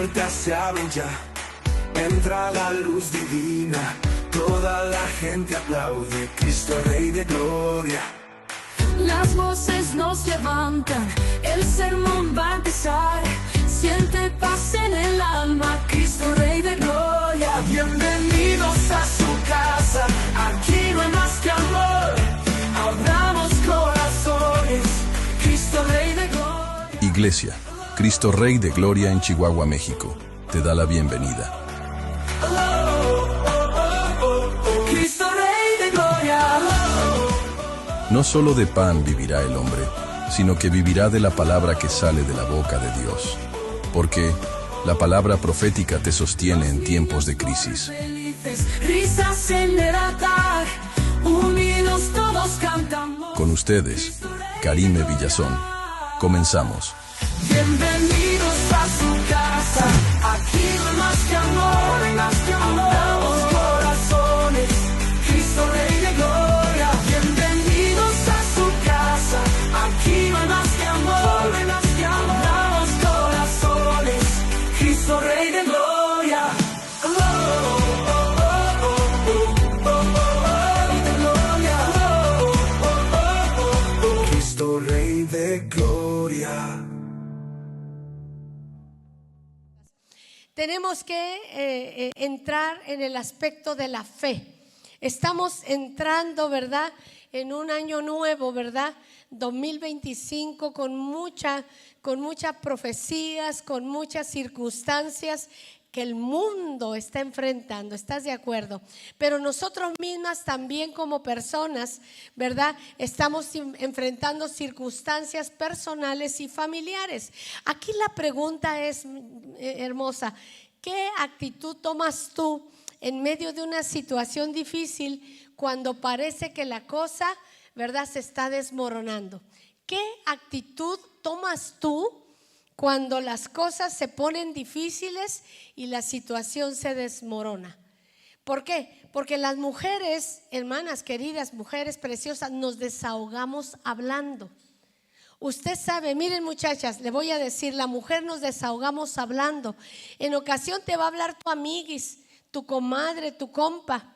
puertas se abren ya, entra la luz divina, toda la gente aplaude, Cristo Rey de Gloria. Las voces nos levantan, el sermón va a empezar. Siente paz en el alma, Cristo Rey de Gloria. Bienvenidos a su casa, aquí no hay más que amor. Abramos corazones, Cristo Rey de Gloria. Iglesia, Cristo Rey de Gloria en Chihuahua, México, te da la bienvenida. Cristo Rey de Gloria. No solo de pan vivirá el hombre, sino que vivirá de la palabra que sale de la boca de Dios. Porque la palabra profética te sostiene en tiempos de crisis. Risas en el altar, unidos todos cantamos. Con ustedes, Karime Villazón. Comenzamos. Bienvenidos a su casa, aquí no hay más que amor, más que amor. Abramos corazones, Cristo Rey de Gloria. Bienvenidos a su casa, aquí no hay más que amor, más que amor. Abramos corazones, Cristo Rey de Gloria. Cristo Rey de Gloria. Tenemos que entrar en el aspecto de la fe. Estamos entrando, ¿verdad?, en un año nuevo, ¿verdad? 2025 con muchas profecías, con muchas circunstancias que el mundo está enfrentando. ¿Estás de acuerdo? Pero nosotros mismas también como personas, ¿verdad?, estamos enfrentando circunstancias personales y familiares. Aquí la pregunta es hermosa: ¿qué actitud tomas tú en medio de una situación difícil cuando parece que la cosa, ¿verdad?, se está desmoronando? ¿Qué actitud tomas tú cuando las cosas se ponen difíciles y la situación se desmorona? ¿Por qué? Porque las mujeres, hermanas queridas, mujeres preciosas, nos desahogamos hablando. Usted sabe, miren muchachas, le voy a decir, la mujer nos desahogamos hablando. En ocasión te va a hablar tu amiguis, tu comadre, tu compa,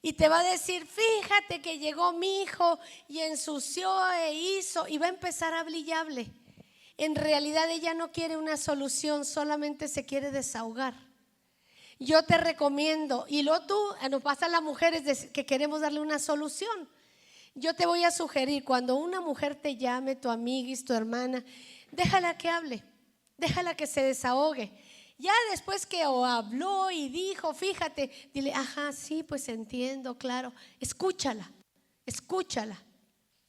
y te va a decir: fíjate que llegó mi hijo y ensució e hizo, y va a empezar a hablar y hable. En realidad ella no quiere una solución, solamente se quiere desahogar. Yo te recomiendo, y luego tú, nos pasa a las mujeres que queremos darle una solución. Yo te voy a sugerir, cuando una mujer te llame, tu amiguis, tu hermana, déjala que hable, déjala que se desahogue. Ya después que habló y dijo, fíjate, dile: ajá, sí, pues entiendo, claro. Escúchala.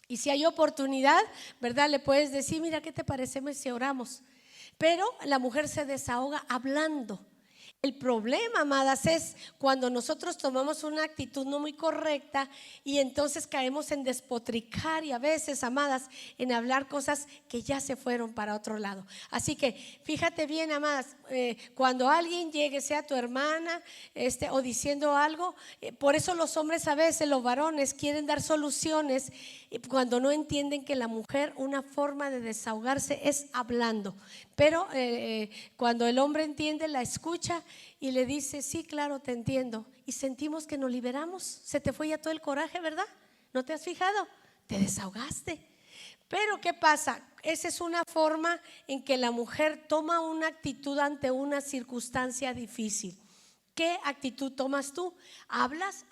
Y si hay oportunidad, ¿verdad?, le puedes decir: mira, ¿qué te parece si oramos? Pero la mujer se desahoga hablando. El problema, amadas, es cuando nosotros tomamos una actitud no muy correcta y entonces caemos en despotricar y a veces, amadas, en hablar cosas que ya se fueron para otro lado. Así que fíjate bien, amadas, cuando alguien llegue, sea tu hermana o diciendo algo, por eso los hombres a veces, los varones, quieren dar soluciones cuando no entienden que la mujer, una forma de desahogarse es hablando. Pero cuando el hombre entiende, la escucha y le dice: sí, claro, te entiendo, y sentimos que nos liberamos. Se te fue ya todo el coraje, ¿verdad? ¿No te has fijado? Te desahogaste. Pero ¿qué pasa? Esa es una forma en que la mujer toma una actitud ante una circunstancia difícil. ¿Qué actitud tomas tú? ¿Hablas?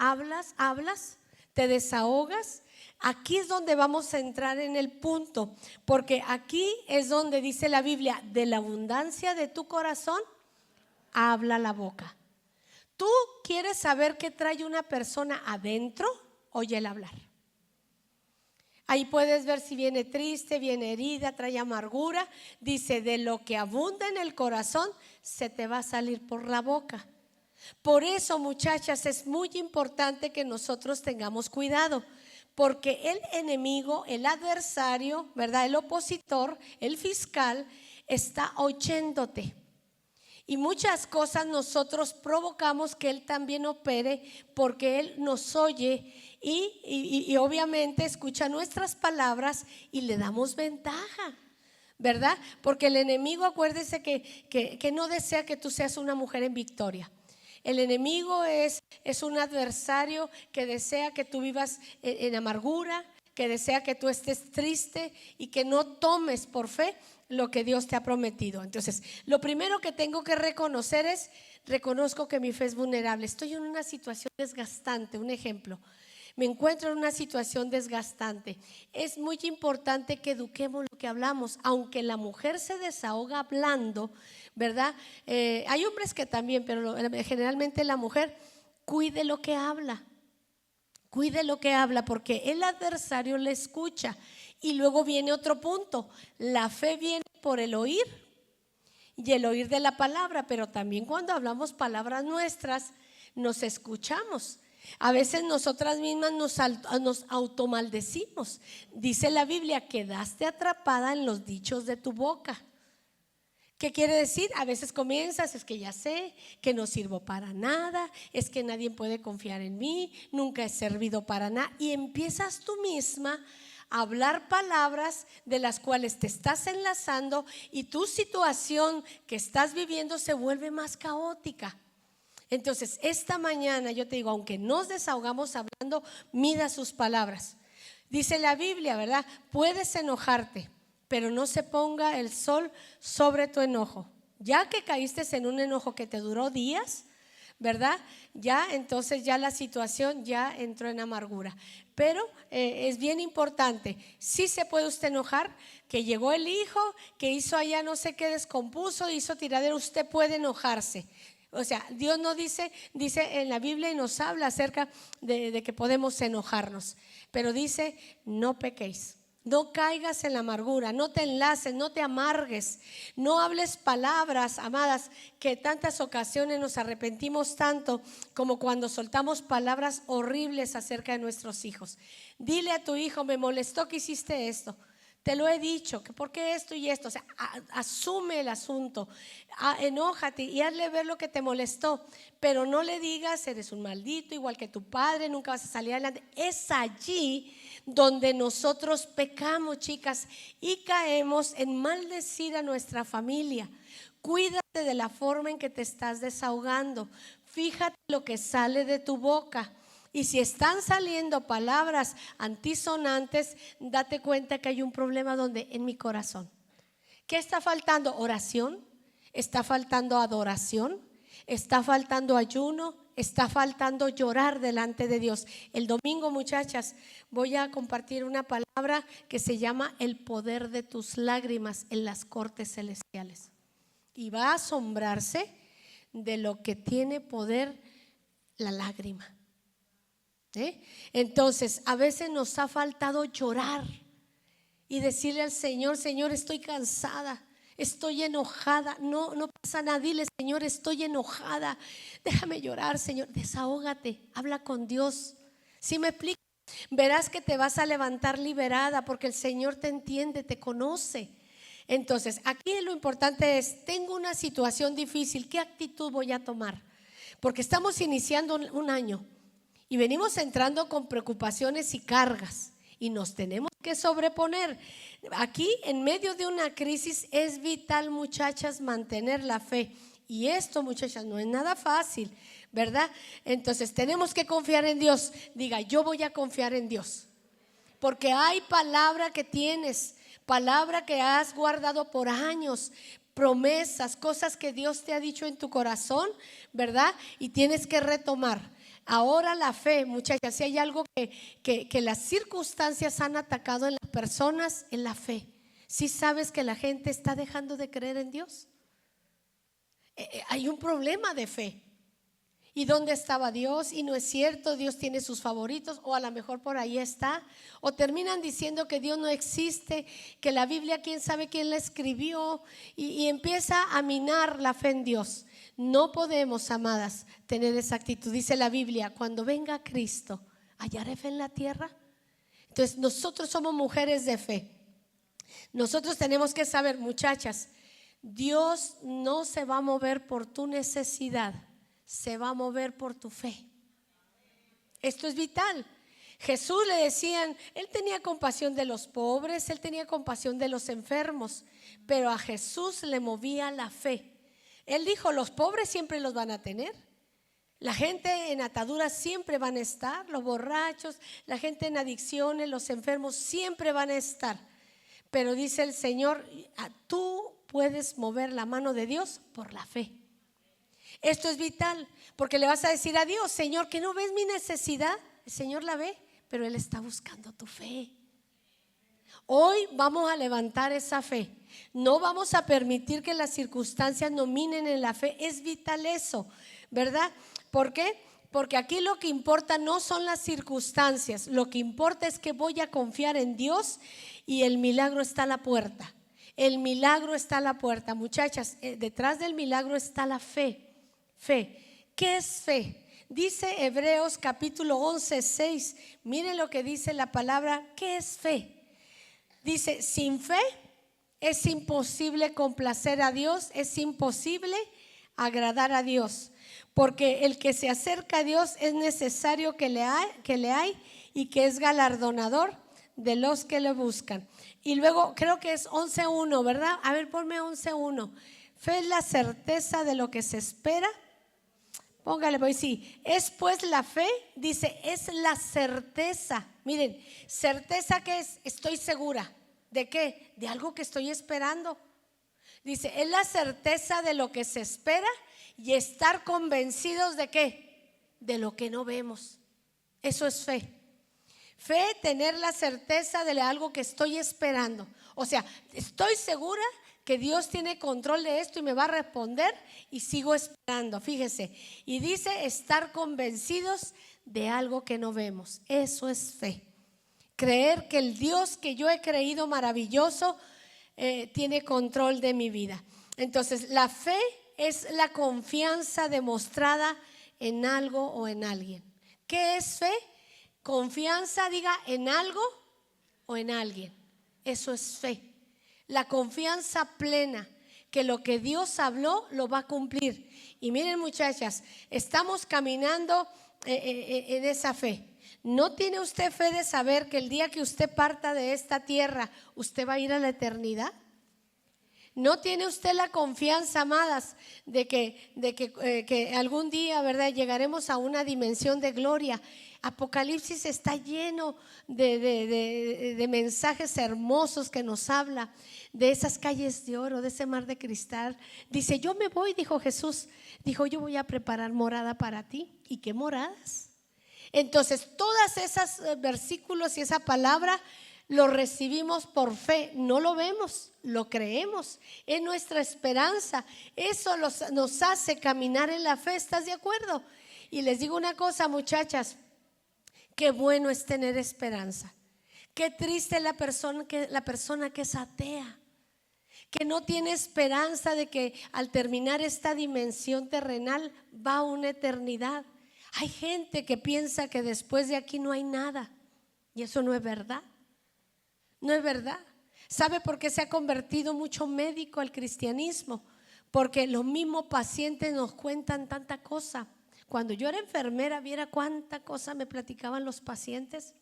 ¿Te desahogas? Aquí es donde vamos a entrar en el punto, porque aquí es donde dice la Biblia: de la abundancia de tu corazón habla la boca. ¿Tú quieres saber qué trae una persona adentro? Óyela hablar. Ahí puedes ver si viene triste, viene herida, trae amargura. Dice: de lo que abunda en el corazón se te va a salir por la boca. Por eso, muchachas, es muy importante que nosotros tengamos cuidado, porque el enemigo, el adversario, ¿verdad?, el opositor, el fiscal, está oyéndote. Y muchas cosas nosotros provocamos que él también opere, porque él nos oye y obviamente escucha nuestras palabras y le damos ventaja. ¿verdad? Porque el enemigo, acuérdese que no desea que tú seas una mujer en victoria. El enemigo es un adversario que desea que tú vivas en amargura, que desea que tú estés triste y que no tomes por fe lo que Dios te ha prometido. Entonces, lo primero que tengo que reconocer es, reconozco que mi fe es vulnerable. Estoy en una situación desgastante, un ejemplo. Me encuentro en una situación desgastante. Es muy importante que eduquemos lo que hablamos, aunque la mujer se desahoga hablando, ¿verdad? Hay hombres que también, pero generalmente la mujer cuide lo que habla. Cuide lo que habla, porque el adversario le escucha. Y luego viene otro punto. La fe viene por el oír y el oír de la palabra, pero también cuando hablamos palabras nuestras, nos escuchamos. A veces nosotras mismas nos automaldecimos. Dice la Biblia, quedaste atrapada en los dichos de tu boca. ¿Qué quiere decir? A veces comienzas, es que ya sé que no sirvo para nada, es que nadie puede confiar en mí, nunca he servido para nada. Y empiezas tú misma a hablar palabras de las cuales te estás enlazando y tu situación que estás viviendo se vuelve más caótica. Entonces, esta mañana yo te digo, aunque nos desahogamos hablando, mida sus palabras. Dice la Biblia, ¿verdad? Puedes enojarte, pero no se ponga el sol sobre tu enojo. Ya que caíste en un enojo que te duró días, ¿verdad? Ya entonces ya la situación ya entró en amargura. Pero es bien importante, sí se puede usted enojar, que llegó el hijo, que hizo allá no sé qué, descompuso, hizo tiradero, usted puede enojarse. O sea, Dios no dice en la Biblia y nos habla acerca de que podemos enojarnos, pero dice, no pequéis. No caigas en la amargura, no te enlaces, no te amargues, no hables palabras, amadas, que tantas ocasiones nos arrepentimos tanto como cuando soltamos palabras horribles acerca de nuestros hijos. Dile a tu hijo, me molestó que hiciste esto. Te lo he dicho, que por qué esto y esto. O sea, asume el asunto, enójate y hazle ver lo que te molestó, pero no le digas, eres un maldito, igual que tu padre, nunca vas a salir adelante. Es allí donde nosotros pecamos, chicas, y caemos en maldecir a nuestra familia. Cuídate de la forma en que te estás desahogando. Fíjate lo que sale de tu boca. Y si están saliendo palabras antisonantes, date cuenta que hay un problema donde en mi corazón. ¿Qué está faltando? Oración, está faltando adoración, está faltando ayuno, está faltando llorar delante de Dios. El domingo, muchachas, voy a compartir una palabra que se llama el poder de tus lágrimas en las cortes celestiales. Y va a asombrarse de lo que tiene poder la lágrima. Entonces, a veces nos ha faltado llorar y decirle al Señor, Señor, estoy cansada, estoy enojada. No pasa nada, dile, Señor, estoy enojada, déjame llorar, Señor. Desahógate, habla con Dios. ¿Sí me explico? Verás que te vas a levantar liberada porque el Señor te entiende, te conoce. Entonces, aquí lo importante es, tengo una situación difícil, ¿qué actitud voy a tomar? Porque estamos iniciando un año y venimos entrando con preocupaciones y cargas y nos tenemos que sobreponer. Aquí en medio de una crisis es vital, muchachas, mantener la fe. Y esto, muchachas, no es nada fácil, ¿verdad? Entonces tenemos que confiar en Dios. Diga, yo voy a confiar en Dios. Porque hay palabra que tienes, palabra que has guardado por años, promesas, cosas que Dios te ha dicho en tu corazón, ¿verdad? Y tienes que retomar. Ahora la fe, muchachas, si hay algo que las circunstancias han atacado en las personas, en la fe. ¿Sí sabes que la gente está dejando de creer en Dios? Hay un problema de fe. ¿Y dónde estaba Dios? Y no es cierto, Dios tiene sus favoritos, o a lo mejor por ahí está. O terminan diciendo que Dios no existe, que la Biblia quién sabe quién la escribió, y empieza a minar la fe en Dios. No podemos, amadas, tener esa actitud. Dice la Biblia, cuando venga Cristo, ¿hallaré fe en la tierra? Entonces nosotros somos mujeres de fe. Nosotros tenemos que saber, muchachas, Dios no se va a mover por tu necesidad, se va a mover por tu fe. Esto es vital. Jesús le decían, él tenía compasión de los pobres, él tenía compasión de los enfermos, pero a Jesús le movía la fe. Él dijo, los pobres siempre los van a tener. La gente en ataduras siempre van a estar, los borrachos, la gente en adicciones, los enfermos siempre van a estar. Pero dice el Señor, tú puedes mover la mano de Dios por la fe. Esto es vital, porque le vas a decir a Dios, Señor, que no ves mi necesidad. El Señor la ve, pero Él está buscando tu fe. Hoy vamos a levantar esa fe. No vamos a permitir que las circunstancias nos minen en la fe. Es vital eso, ¿verdad? ¿Por qué? Porque aquí lo que importa no son las circunstancias. Lo que importa es que voy a confiar en Dios y el milagro está a la puerta. El milagro está a la puerta. Muchachas, detrás del milagro está la fe. Fe. ¿Qué es fe? Dice Hebreos capítulo 11:6. Miren lo que dice la palabra. ¿Qué es fe? Dice, sin fe es imposible complacer a Dios, es imposible agradar a Dios, porque el que se acerca a Dios es necesario que le hay y que es galardonador de los que le buscan. Y luego creo que es 11:1, ¿verdad? A ver, ponme 11:1. Fe es la certeza de lo que se espera. Póngale, pues sí. Es pues la fe, dice, es la certeza. Miren, certeza, ¿qué es? Estoy segura. ¿De qué? De algo que estoy esperando. Dice, es la certeza de lo que se espera y estar convencidos de qué, de lo que no vemos. Eso es fe. Fe, tener la certeza de algo que estoy esperando. O sea, estoy segura que Dios tiene control de esto y me va a responder y sigo esperando. Fíjese, y dice estar convencidos de algo que no vemos. Eso es fe. Creer que el Dios que yo he creído maravilloso tiene control de mi vida. Entonces, la fe es la confianza demostrada en algo o en alguien. ¿Qué es fe? Confianza, diga, en algo o en alguien. Eso es fe. La confianza plena que lo que Dios habló lo va a cumplir. Y miren, muchachas, estamos caminando en esa fe. ¿No tiene usted fe de saber que el día que usted parta de esta tierra, usted va a ir a la eternidad? ¿No tiene usted la confianza, amadas, de que algún día, ¿verdad?, llegaremos a una dimensión de gloria? Apocalipsis está lleno de mensajes hermosos que nos habla de esas calles de oro, de ese mar de cristal. Dice, yo me voy, dijo Jesús, dijo, yo voy a preparar morada para ti. ¿Y qué moradas? Entonces, todas esas versículos y esa palabra lo recibimos por fe, no lo vemos, lo creemos, es nuestra esperanza. Eso nos hace caminar en la fe, ¿estás de acuerdo? Y les digo una cosa, muchachas, qué bueno es tener esperanza. Qué triste la persona que es atea, que no tiene esperanza de que al terminar esta dimensión terrenal va a una eternidad. Hay gente que piensa que después de aquí no hay nada, y eso no es verdad. No es verdad. ¿Sabe por qué se ha convertido mucho médico al cristianismo? Porque los mismos pacientes nos cuentan tanta cosa. Cuando yo era enfermera, viera cuánta cosa me platicaban los pacientes.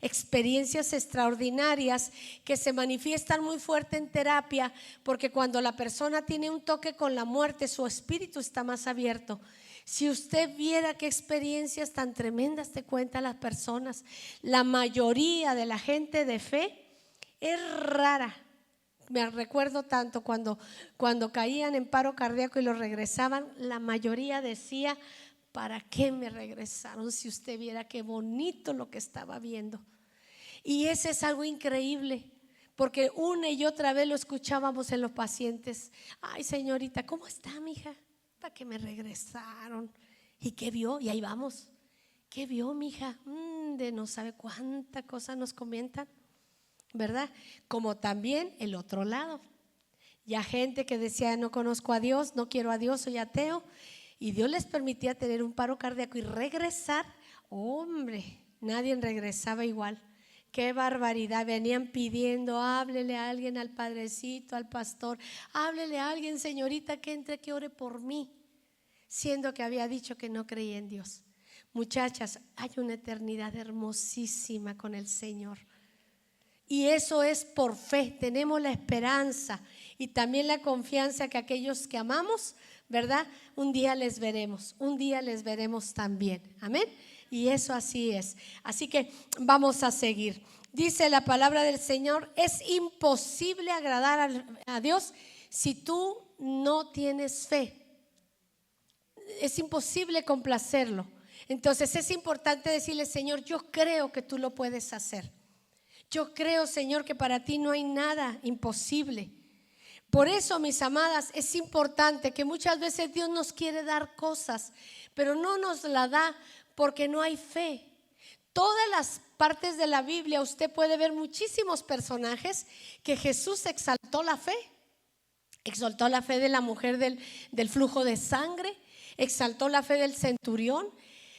Experiencias extraordinarias que se manifiestan muy fuerte en terapia, porque cuando la persona tiene un toque con la muerte, su espíritu está más abierto. Si usted viera qué experiencias tan tremendas te cuentan las personas. La mayoría de la gente de fe es rara. Me recuerdo tanto cuando caían en paro cardíaco y lo regresaban, la mayoría decía, ¿para qué me regresaron? Si usted viera qué bonito lo que estaba viendo. Y ese es algo increíble, porque una y otra vez lo escuchábamos en los pacientes. Ay, señorita, ¿cómo está, mija? ¿Para qué me regresaron? ¿Y qué vio? Y ahí vamos. ¿Qué vio, mija? De no sabe cuánta cosa nos comentan, ¿verdad? Como también el otro lado. Ya gente que decía, no conozco a Dios, no quiero a Dios, soy ateo. Y Dios les permitía tener un paro cardíaco y regresar. Hombre, nadie regresaba igual. Qué barbaridad, venían pidiendo, háblele a alguien, al padrecito, al pastor, háblele a alguien, señorita, que entre, que ore por mí, siendo que había dicho que no creía en Dios. Muchachas, hay una eternidad hermosísima con el Señor. Y eso es por fe, tenemos la esperanza y también la confianza que aquellos que amamos, ¿verdad? Un día les veremos también, amén. Y eso así es, así que vamos a seguir. Dice la palabra del Señor, es imposible agradar a Dios si tú no tienes fe. Es imposible complacerlo. Entonces es importante decirle, Señor, yo creo que tú lo puedes hacer. Yo creo, Señor, que para ti no hay nada imposible. Por eso, mis amadas, es importante que muchas veces Dios nos quiere dar cosas, pero no nos la da porque no hay fe. Todas las partes de la Biblia usted puede ver muchísimos personajes que Jesús exaltó la fe. Exaltó la fe de la mujer del flujo de sangre, exaltó la fe del centurión.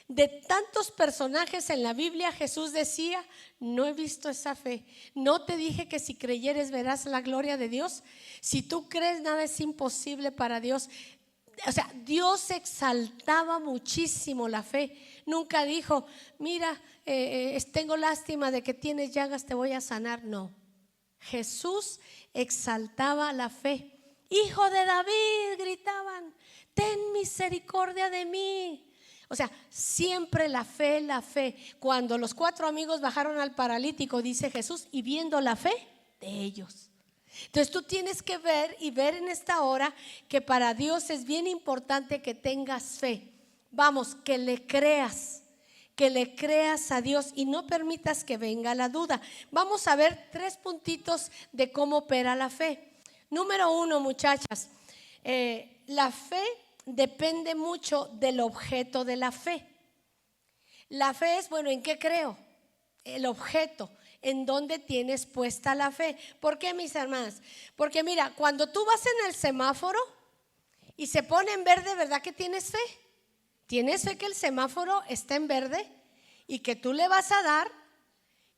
De tantos personajes en la Biblia, Jesús decía, no he visto esa fe. No te dije que si creyeres verás la gloria de Dios. Si tú crees, nada es imposible para Dios. O sea, Dios exaltaba muchísimo la fe. Nunca dijo, mira, tengo lástima de que tienes llagas, te voy a sanar. No, Jesús exaltaba la fe. Hijo de David, gritaban, ten misericordia de mí. O sea, siempre la fe, la fe. Cuando los 4 amigos bajaron al paralítico, dice Jesús, y viendo la fe de ellos. Entonces tú tienes que ver y ver en esta hora que para Dios es bien importante que tengas fe. Vamos, que le creas a Dios y no permitas que venga la duda. Vamos a ver 3 puntitos de cómo opera la fe. Número 1, muchachas, la fe depende mucho del objeto de la fe. La fe es, bueno, ¿en qué creo? El objeto, en dónde tienes puesta la fe. ¿Por qué, mis hermanas? Porque mira, cuando tú vas en el semáforo y se pone en verde, ¿verdad que tienes fe? Tienes fe que el semáforo está en verde y que tú le vas a dar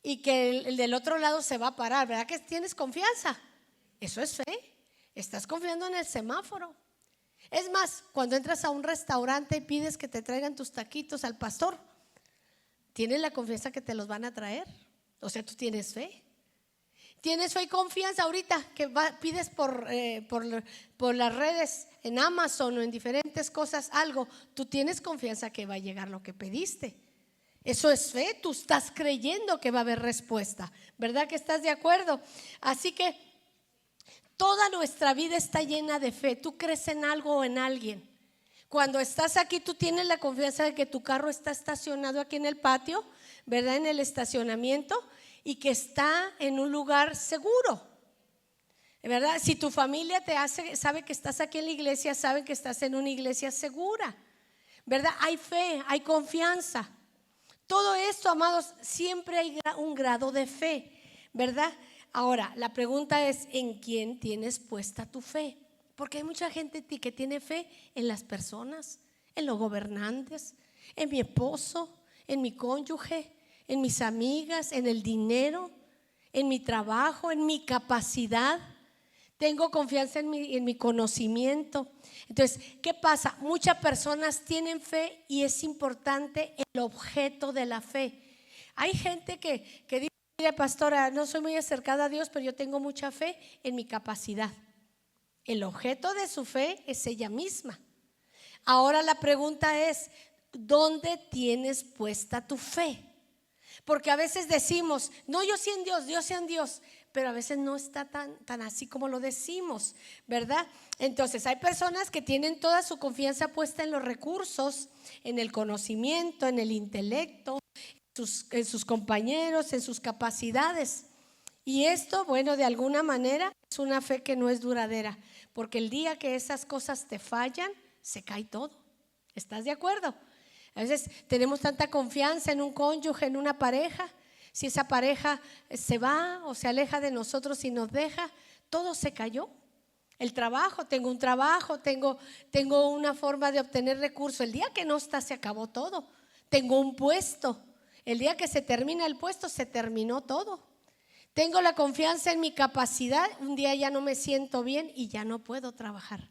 y que el del otro lado se va a parar, ¿verdad que tienes confianza? Eso es fe, estás confiando en el semáforo. Es más, cuando entras a un restaurante y pides que te traigan tus taquitos al pastor, tienes la confianza que te los van a traer. O sea, tú tienes fe. Tienes fe y confianza ahorita que pides por las redes, en Amazon o en diferentes cosas algo. Tú tienes confianza que va a llegar lo que pediste. Eso es fe, tú estás creyendo que va a haber respuesta. ¿Verdad que estás de acuerdo? Así que toda nuestra vida está llena de fe. Tú crees en algo o en alguien. Cuando estás aquí, tú tienes la confianza de que tu carro está estacionado aquí en el patio, ¿verdad? En el estacionamiento, y que está en un lugar seguro, ¿verdad? Si tu familia sabe que estás aquí en la iglesia, saben que estás en una iglesia segura, ¿verdad? Hay fe, hay confianza. Todo esto, amados, siempre hay un grado de fe, ¿verdad? Ahora, la pregunta es, ¿en quién tienes puesta tu fe? Porque hay mucha gente que tiene fe en las personas, en los gobernantes, en mi esposo, en mi cónyuge, en mis amigas, en el dinero, en mi trabajo, en mi capacidad. Tengo confianza en mi conocimiento. Entonces, ¿qué pasa? Muchas personas tienen fe y es importante el objeto de la fe. Hay gente que dice, mire, pastora, no soy muy acercada a Dios, pero yo tengo mucha fe en mi capacidad. El objeto de su fe es ella misma. Ahora la pregunta es, ¿dónde tienes puesta tu fe? Porque a veces decimos, no, yo sí en Dios, Dios sí en Dios, pero a veces no está tan así como lo decimos, ¿verdad? Entonces hay personas que tienen toda su confianza puesta en los recursos, en el conocimiento, en el intelecto, en sus compañeros, en sus capacidades. Y esto, bueno, de alguna manera es una fe que no es duradera, porque el día que esas cosas te fallan, se cae todo. ¿Estás de acuerdo? A veces tenemos tanta confianza en un cónyuge, en una pareja. Si esa pareja se va o se aleja de nosotros y nos deja, todo se cayó. El trabajo, tengo un trabajo, tengo una forma de obtener recursos. El día que no está, se acabó todo. Tengo un puesto. El día que se termina el puesto, se terminó todo. Tengo la confianza en mi capacidad. Un día ya no me siento bien y ya no puedo trabajar.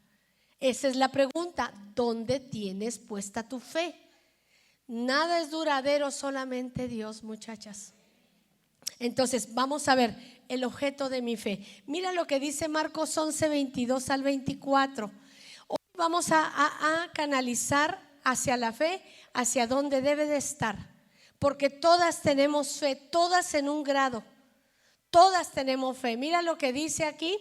Esa es la pregunta. ¿Dónde tienes puesta tu fe? Nada es duradero, solamente Dios, muchachas. Entonces, vamos a ver el objeto de mi fe. Mira lo que dice Marcos 11, 22 al 24. Hoy vamos a canalizar hacia la fe, hacia donde debe de estar. Porque todas tenemos fe, todas en un grado. Todas tenemos fe. Mira lo que dice aquí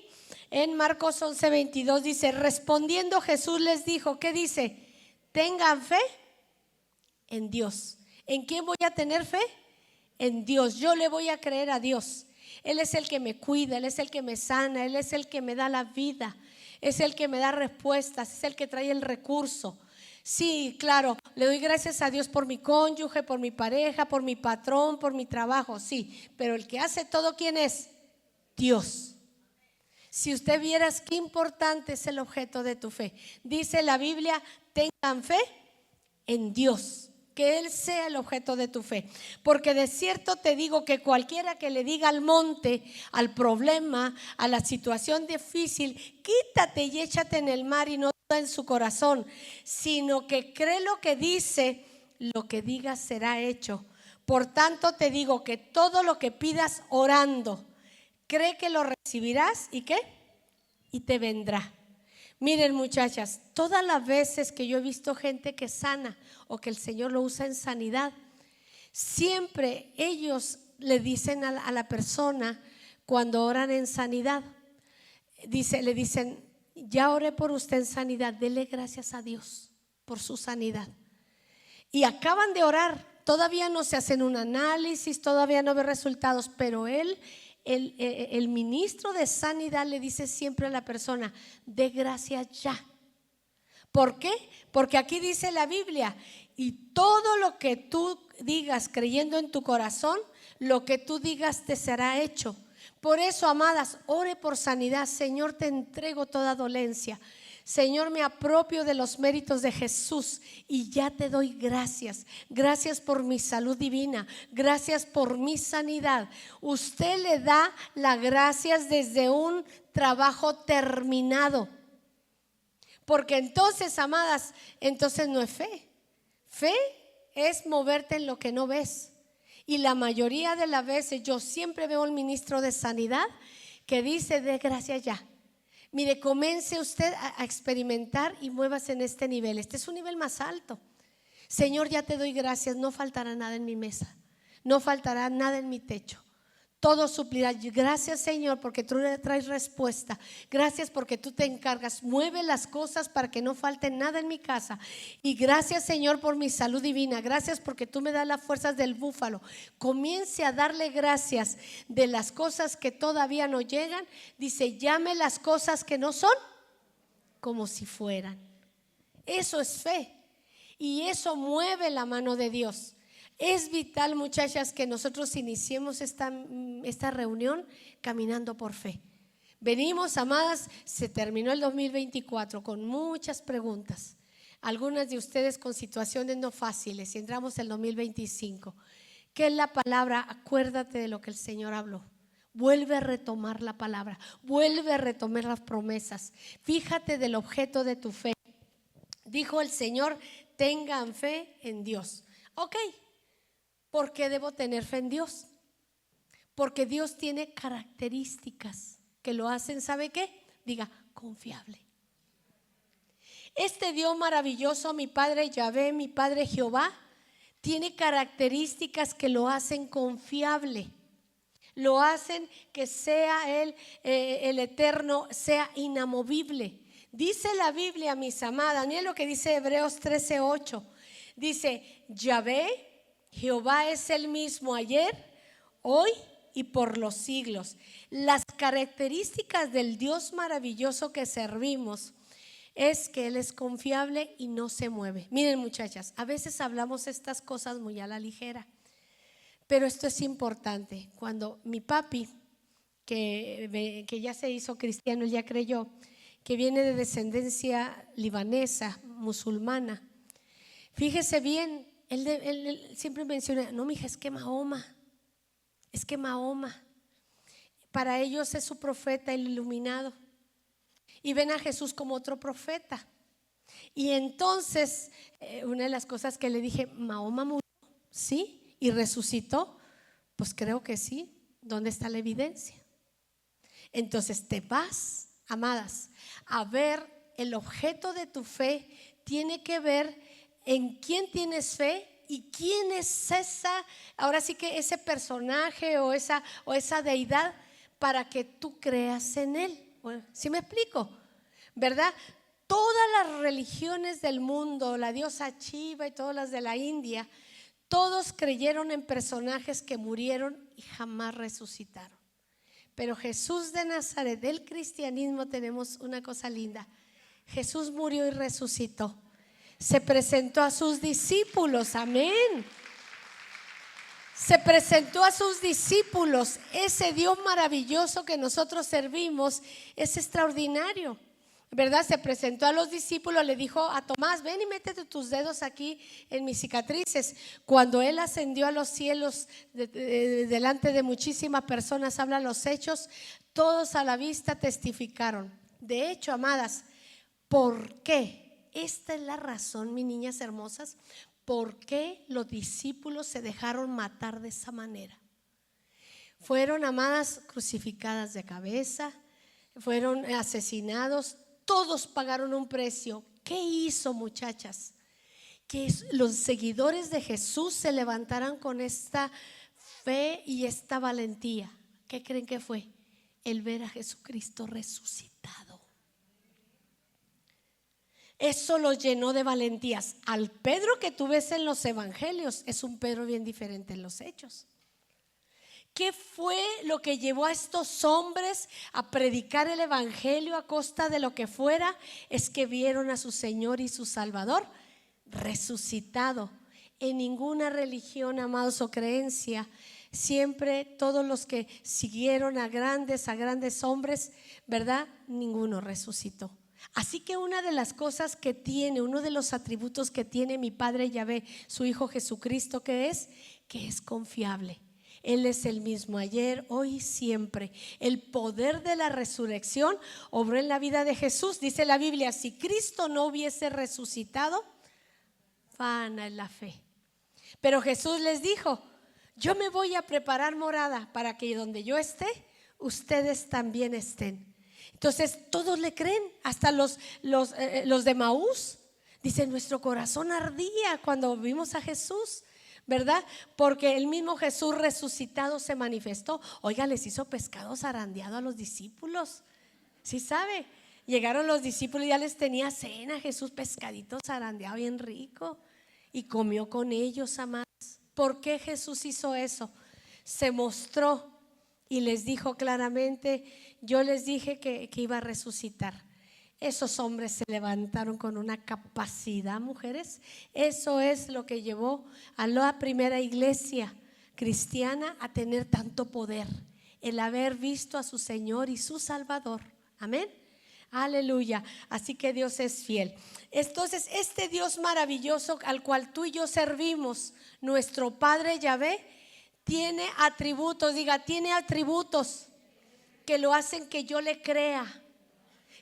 en Marcos 11, 22. Dice, respondiendo Jesús les dijo, ¿qué dice? Tengan fe en Dios. ¿En quién voy a tener fe? En Dios. Yo le voy a creer a Dios. Él es el que me cuida, Él es el que me sana, Él es el que me da la vida, es el que me da respuestas, es el que trae el recurso. Sí, claro, le doy gracias a Dios por mi cónyuge, por mi pareja, por mi patrón, por mi trabajo, sí, pero el que hace todo, ¿quién es? Dios. Si usted vieras qué importante es el objeto de tu fe. Dice la Biblia, tengan fe en Dios, que Él sea el objeto de tu fe. Porque de cierto te digo que cualquiera que le diga al monte, al problema, a la situación difícil, quítate y échate en el mar, y no duda en su corazón, sino que cree lo que dice, lo que digas será hecho. Por tanto te digo que todo lo que pidas orando, cree que lo recibirás, ¿y qué? Y te vendrá. Miren, muchachas, todas las veces que yo he visto gente que sana o que el Señor lo usa en sanidad, siempre ellos le dicen a la persona cuando oran en sanidad, le dicen, ya oré por usted en sanidad, dele gracias a Dios por su sanidad. Y acaban de orar, todavía no se hacen un análisis, todavía no ve resultados, pero el ministro de sanidad le dice siempre a la persona, dé gracias ya. ¿Por qué? Porque aquí dice la Biblia, y todo lo que tú digas creyendo en tu corazón, lo que tú digas te será hecho. Por eso, amadas, ore por sanidad. Señor, te entrego toda dolencia. Señor, me apropio de los méritos de Jesús y ya te doy gracias. Gracias por mi salud divina. Gracias por mi sanidad. Usted le da las gracias desde un trabajo terminado. Porque entonces, amadas, entonces no es fe. Fe es moverte en lo que no ves. Y la mayoría de las veces yo siempre veo al ministro de sanidad que dice, dé gracias ya. Mire, comience usted a experimentar y muévase en este nivel. Este es un nivel más alto. Señor, ya te doy gracias. No faltará nada en mi mesa. No faltará nada en mi techo. Todo suplirá. Gracias, Señor, porque tú le traes respuesta. Gracias porque tú te encargas. Mueve las cosas para que no falte nada en mi casa. Y gracias, Señor, por mi salud divina. Gracias porque tú me das las fuerzas del búfalo. Comience a darle gracias de las cosas que todavía no llegan. Dice, llame las cosas que no son como si fueran. Eso es fe. Y eso mueve la mano de Dios. Es vital, muchachas, que nosotros iniciemos esta reunión caminando por fe. Venimos, amadas, se terminó el 2024 con muchas preguntas. Algunas de ustedes con situaciones no fáciles y entramos el 2025. ¿Qué es la palabra? Acuérdate de lo que el Señor habló. Vuelve a retomar la palabra. Vuelve a retomar las promesas. Fíjate del objeto de tu fe. Dijo el Señor, tengan fe en Dios. Ok. ¿Por qué debo tener fe en Dios? Porque Dios tiene características que lo hacen, ¿sabe qué? Diga, confiable. Este Dios maravilloso, mi Padre Yahvé, mi Padre Jehová, tiene características que lo hacen confiable. Lo hacen que sea Él, el eterno, sea inamovible. Dice la Biblia, mis amadas, miren lo que dice Hebreos 13:8. Dice, Yahvé, Jehová es el mismo ayer, hoy y por los siglos. Las características del Dios maravilloso que servimos es que Él es confiable y no se mueve. Miren, muchachas, a veces hablamos estas cosas muy a la ligera, pero esto es importante. Cuando mi papi, que ya se hizo cristiano, él ya creyó, que viene de descendencia libanesa, musulmana, fíjese bien. Él siempre menciona, no, mija, es que Mahoma, para ellos es su profeta, el iluminado, y ven a Jesús como otro profeta. Y entonces, una de las cosas que le dije, Mahoma murió, ¿sí? Y resucitó, pues creo que sí. ¿Dónde está la evidencia? Entonces te vas, amadas, a ver el objeto de tu fe. Tiene que ver en quién tienes fe y quién es esa, ahora sí que ese personaje o esa deidad para que tú creas en él. ¿Sí me explico? ¿Verdad? Todas las religiones del mundo, la diosa Shiva y todas las de la India, todos creyeron en personajes que murieron y jamás resucitaron. Pero Jesús de Nazaret, del cristianismo, tenemos una cosa linda. Jesús murió y resucitó. Se presentó a sus discípulos, amén. Se presentó a sus discípulos. Ese Dios maravilloso que nosotros servimos es extraordinario, ¿verdad? Se presentó a los discípulos, le dijo a Tomás, ven y métete tus dedos aquí en mis cicatrices. Cuando él ascendió a los cielos delante de muchísimas personas, hablan los hechos, todos a la vista testificaron. De hecho, amadas, ¿por qué? Esta es la razón, mis niñas hermosas, por qué los discípulos se dejaron matar de esa manera. Fueron, amadas, crucificadas de cabeza, fueron asesinados, todos pagaron un precio. ¿Qué hizo, muchachas? Que los seguidores de Jesús se levantaran con esta fe y esta valentía. ¿Qué creen que fue? El ver a Jesucristo resucitado. Eso los llenó de valentías. Al Pedro que tú ves en los evangelios es un Pedro bien diferente en los hechos. ¿Qué fue lo que llevó a estos hombres a predicar el evangelio a costa de lo que fuera? Es que vieron a su Señor y su Salvador resucitado. En ninguna religión, amados, o creencia, siempre todos los que siguieron a grandes hombres, ¿verdad? Ninguno resucitó. Así que una de las cosas que tiene, uno de los atributos que tiene mi Padre Yahvé, su Hijo Jesucristo, que es confiable. Él es el mismo ayer, hoy y siempre. El poder de la resurrección obró en la vida de Jesús. Dice la Biblia, si Cristo no hubiese resucitado, vana es la fe. Pero Jesús les dijo, yo me voy a preparar morada para que donde yo esté, ustedes también estén. Entonces todos le creen, hasta los de Maús. Dicen, nuestro corazón ardía cuando vimos a Jesús, ¿verdad? Porque el mismo Jesús resucitado se manifestó. Oiga, les hizo pescado zarandeado a los discípulos. ¿Sí sabe? Llegaron los discípulos y ya les tenía cena. Jesús, pescadito zarandeado bien rico. Y comió con ellos, amados. ¿Por qué Jesús hizo eso? Se mostró y les dijo claramente, yo les dije que iba a resucitar. Esos hombres se levantaron con una capacidad, mujeres. Eso es lo que llevó a la primera iglesia cristiana a tener tanto poder, el haber visto a su Señor y su Salvador. Amén. Aleluya. Así que Dios es fiel. Entonces, este Dios maravilloso al cual tú y yo servimos, nuestro Padre Yahvé, tiene atributos, diga, tiene atributos que lo hacen que yo le crea,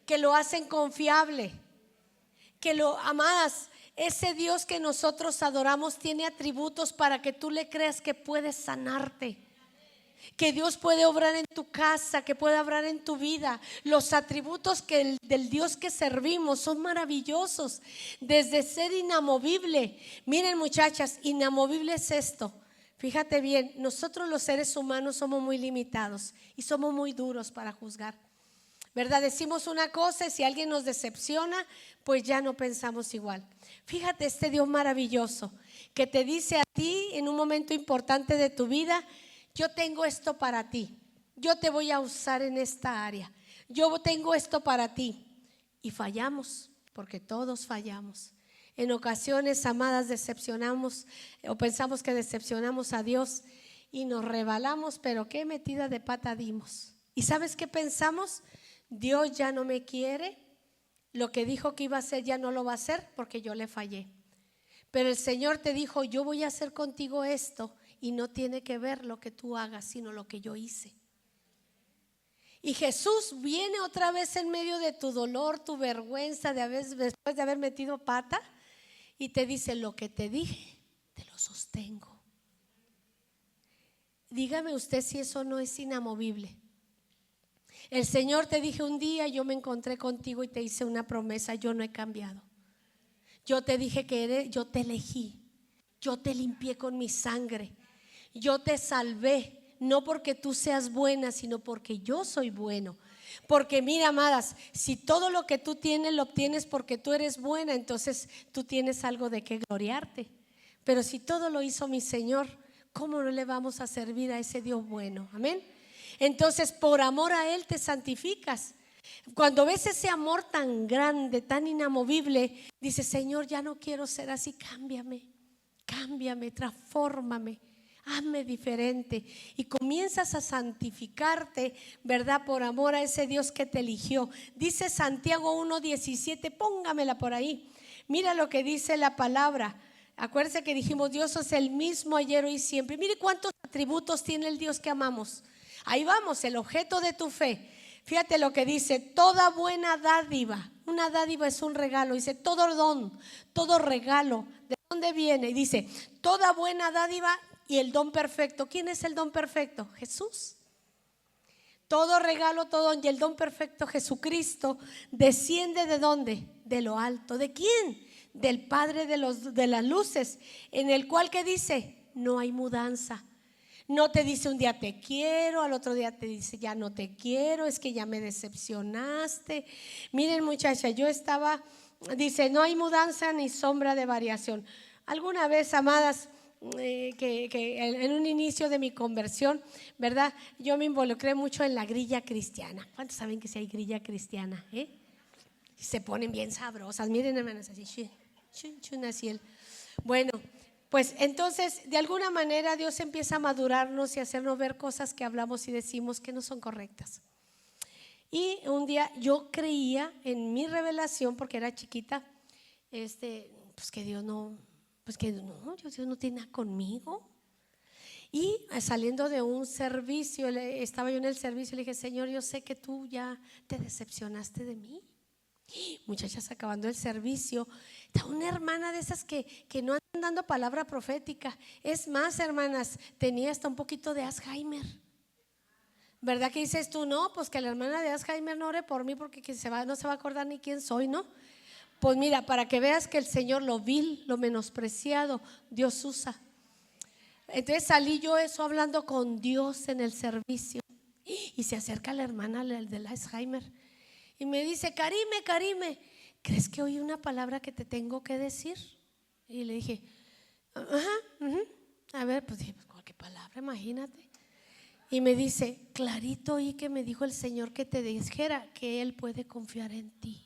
que lo hacen confiable, que lo, amadas, ese Dios que nosotros adoramos tiene atributos para que tú le creas que puede sanarte, que Dios puede obrar en tu casa, que puede obrar en tu vida. Los atributos del Dios que servimos son maravillosos, desde ser inamovible. Miren, muchachas, inamovible es esto. Fíjate bien, nosotros los seres humanos somos muy limitados y somos muy duros para juzgar, ¿verdad? Decimos una cosa y si alguien nos decepciona, pues ya no pensamos igual. Fíjate este Dios maravilloso que te dice a ti en un momento importante de tu vida, yo tengo esto para ti, yo te voy a usar en esta área, yo tengo esto para ti. Y fallamos, porque todos fallamos. En ocasiones, amadas, decepcionamos o pensamos que decepcionamos a Dios y nos rebalamos, pero qué metida de pata dimos. ¿Y sabes qué pensamos? Dios ya no me quiere, lo que dijo que iba a hacer ya no lo va a hacer porque yo le fallé. Pero el Señor te dijo, yo voy a hacer contigo esto y no tiene que ver lo que tú hagas, sino lo que yo hice. Y Jesús viene otra vez en medio de tu dolor, tu vergüenza, después de haber metido pata, y te dice: lo que te dije, te lo sostengo. Dígame usted si eso no es inamovible. El Señor te dije un día: yo me encontré contigo y te hice una promesa, yo no he cambiado. Yo te dije que yo te elegí, yo te limpié con mi sangre, yo te salvé. No porque tú seas buena, sino porque yo soy bueno. Porque mira, amadas, si todo lo que tú tienes lo obtienes porque tú eres buena, entonces tú tienes algo de qué gloriarte. Pero si todo lo hizo mi Señor, ¿cómo no le vamos a servir a ese Dios bueno? Amén. Entonces, por amor a Él te santificas. Cuando ves ese amor tan grande, tan inamovible, dices: Señor, ya no quiero ser así, cámbiame, transfórmame. Hazme diferente, y comienzas a santificarte, ¿verdad? Por amor a ese Dios que te eligió. Dice Santiago 1:17, póngamela por ahí. Mira lo que dice la palabra. Acuérdense que dijimos: Dios es el mismo ayer, hoy y siempre. Mire cuántos atributos tiene el Dios que amamos. Ahí vamos, el objeto de tu fe. Fíjate lo que dice: toda buena dádiva. Una dádiva es un regalo. Dice: todo don, todo regalo. ¿De dónde viene? Y dice: toda buena dádiva y el don perfecto. ¿Quién es el don perfecto? Jesús. Todo regalo, todo don y el don perfecto, Jesucristo, desciende ¿de dónde? De lo alto. ¿De quién? Del Padre de las luces, en el cual, ¿qué dice? No hay mudanza. No te dice un día te quiero, al otro día te dice ya no te quiero, es que ya me decepcionaste. Miren, muchacha, dice: no hay mudanza ni sombra de variación. Alguna vez, amadas, que en un inicio de mi conversión, ¿verdad? Yo me involucré mucho en la grilla cristiana. ¿Cuántos saben que si hay grilla cristiana? Se ponen bien sabrosas. Miren, hermanas, así, así. Bueno, pues entonces de alguna manera Dios empieza a madurarnos y a hacernos ver cosas que hablamos y decimos que no son correctas. Y un día yo creía en mi revelación, porque era chiquita, pues que Dios no tiene nada conmigo. Y saliendo de un servicio, estaba yo en el servicio y le dije: Señor, yo sé que tú ya te decepcionaste de mí. Muchachas, acabando el servicio, está una hermana de esas que no andan dando palabra profética. Es más, hermanas, tenía hasta un poquito de Alzheimer. ¿Verdad que dices tú? No, pues que la hermana de Alzheimer no ore por mí, porque no se va a acordar ni quién soy, ¿no? Pues mira, para que veas que el Señor, lo vil, lo menospreciado, Dios usa. Entonces salí yo hablando con Dios en el servicio, y se acerca la hermana del Alzheimer y me dice: Karime, ¿crees que oí una palabra que te tengo que decir? Y le dije: a ver, pues dije: ¿qué palabra? Imagínate. Y me dice: clarito oí que me dijo el Señor que te dijera que Él puede confiar en ti.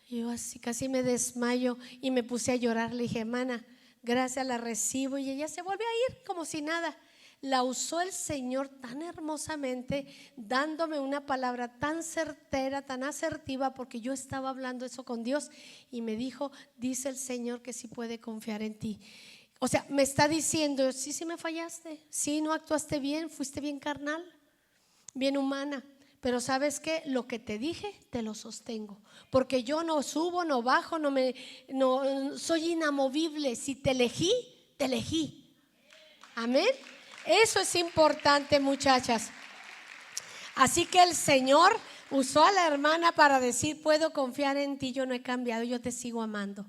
Yo así casi me desmayo y me puse a llorar. Le dije: hermana, gracias, la recibo. Y ella se volvió a ir como si nada. La usó el Señor tan hermosamente, dándome una palabra tan certera, tan asertiva, porque yo estaba hablando eso con Dios y me dijo: dice el Señor que sí puede confiar en ti. O sea, me está diciendo: sí me fallaste, sí no actuaste bien, fuiste bien carnal, bien humana, pero ¿sabes qué? Lo que te dije te lo sostengo, porque yo no subo, no bajo, no soy inamovible. Si te elegí, te elegí. Amén. Eso es importante, muchachas. Así que el Señor usó a la hermana para decir: puedo confiar en ti, yo no he cambiado, yo te sigo amando.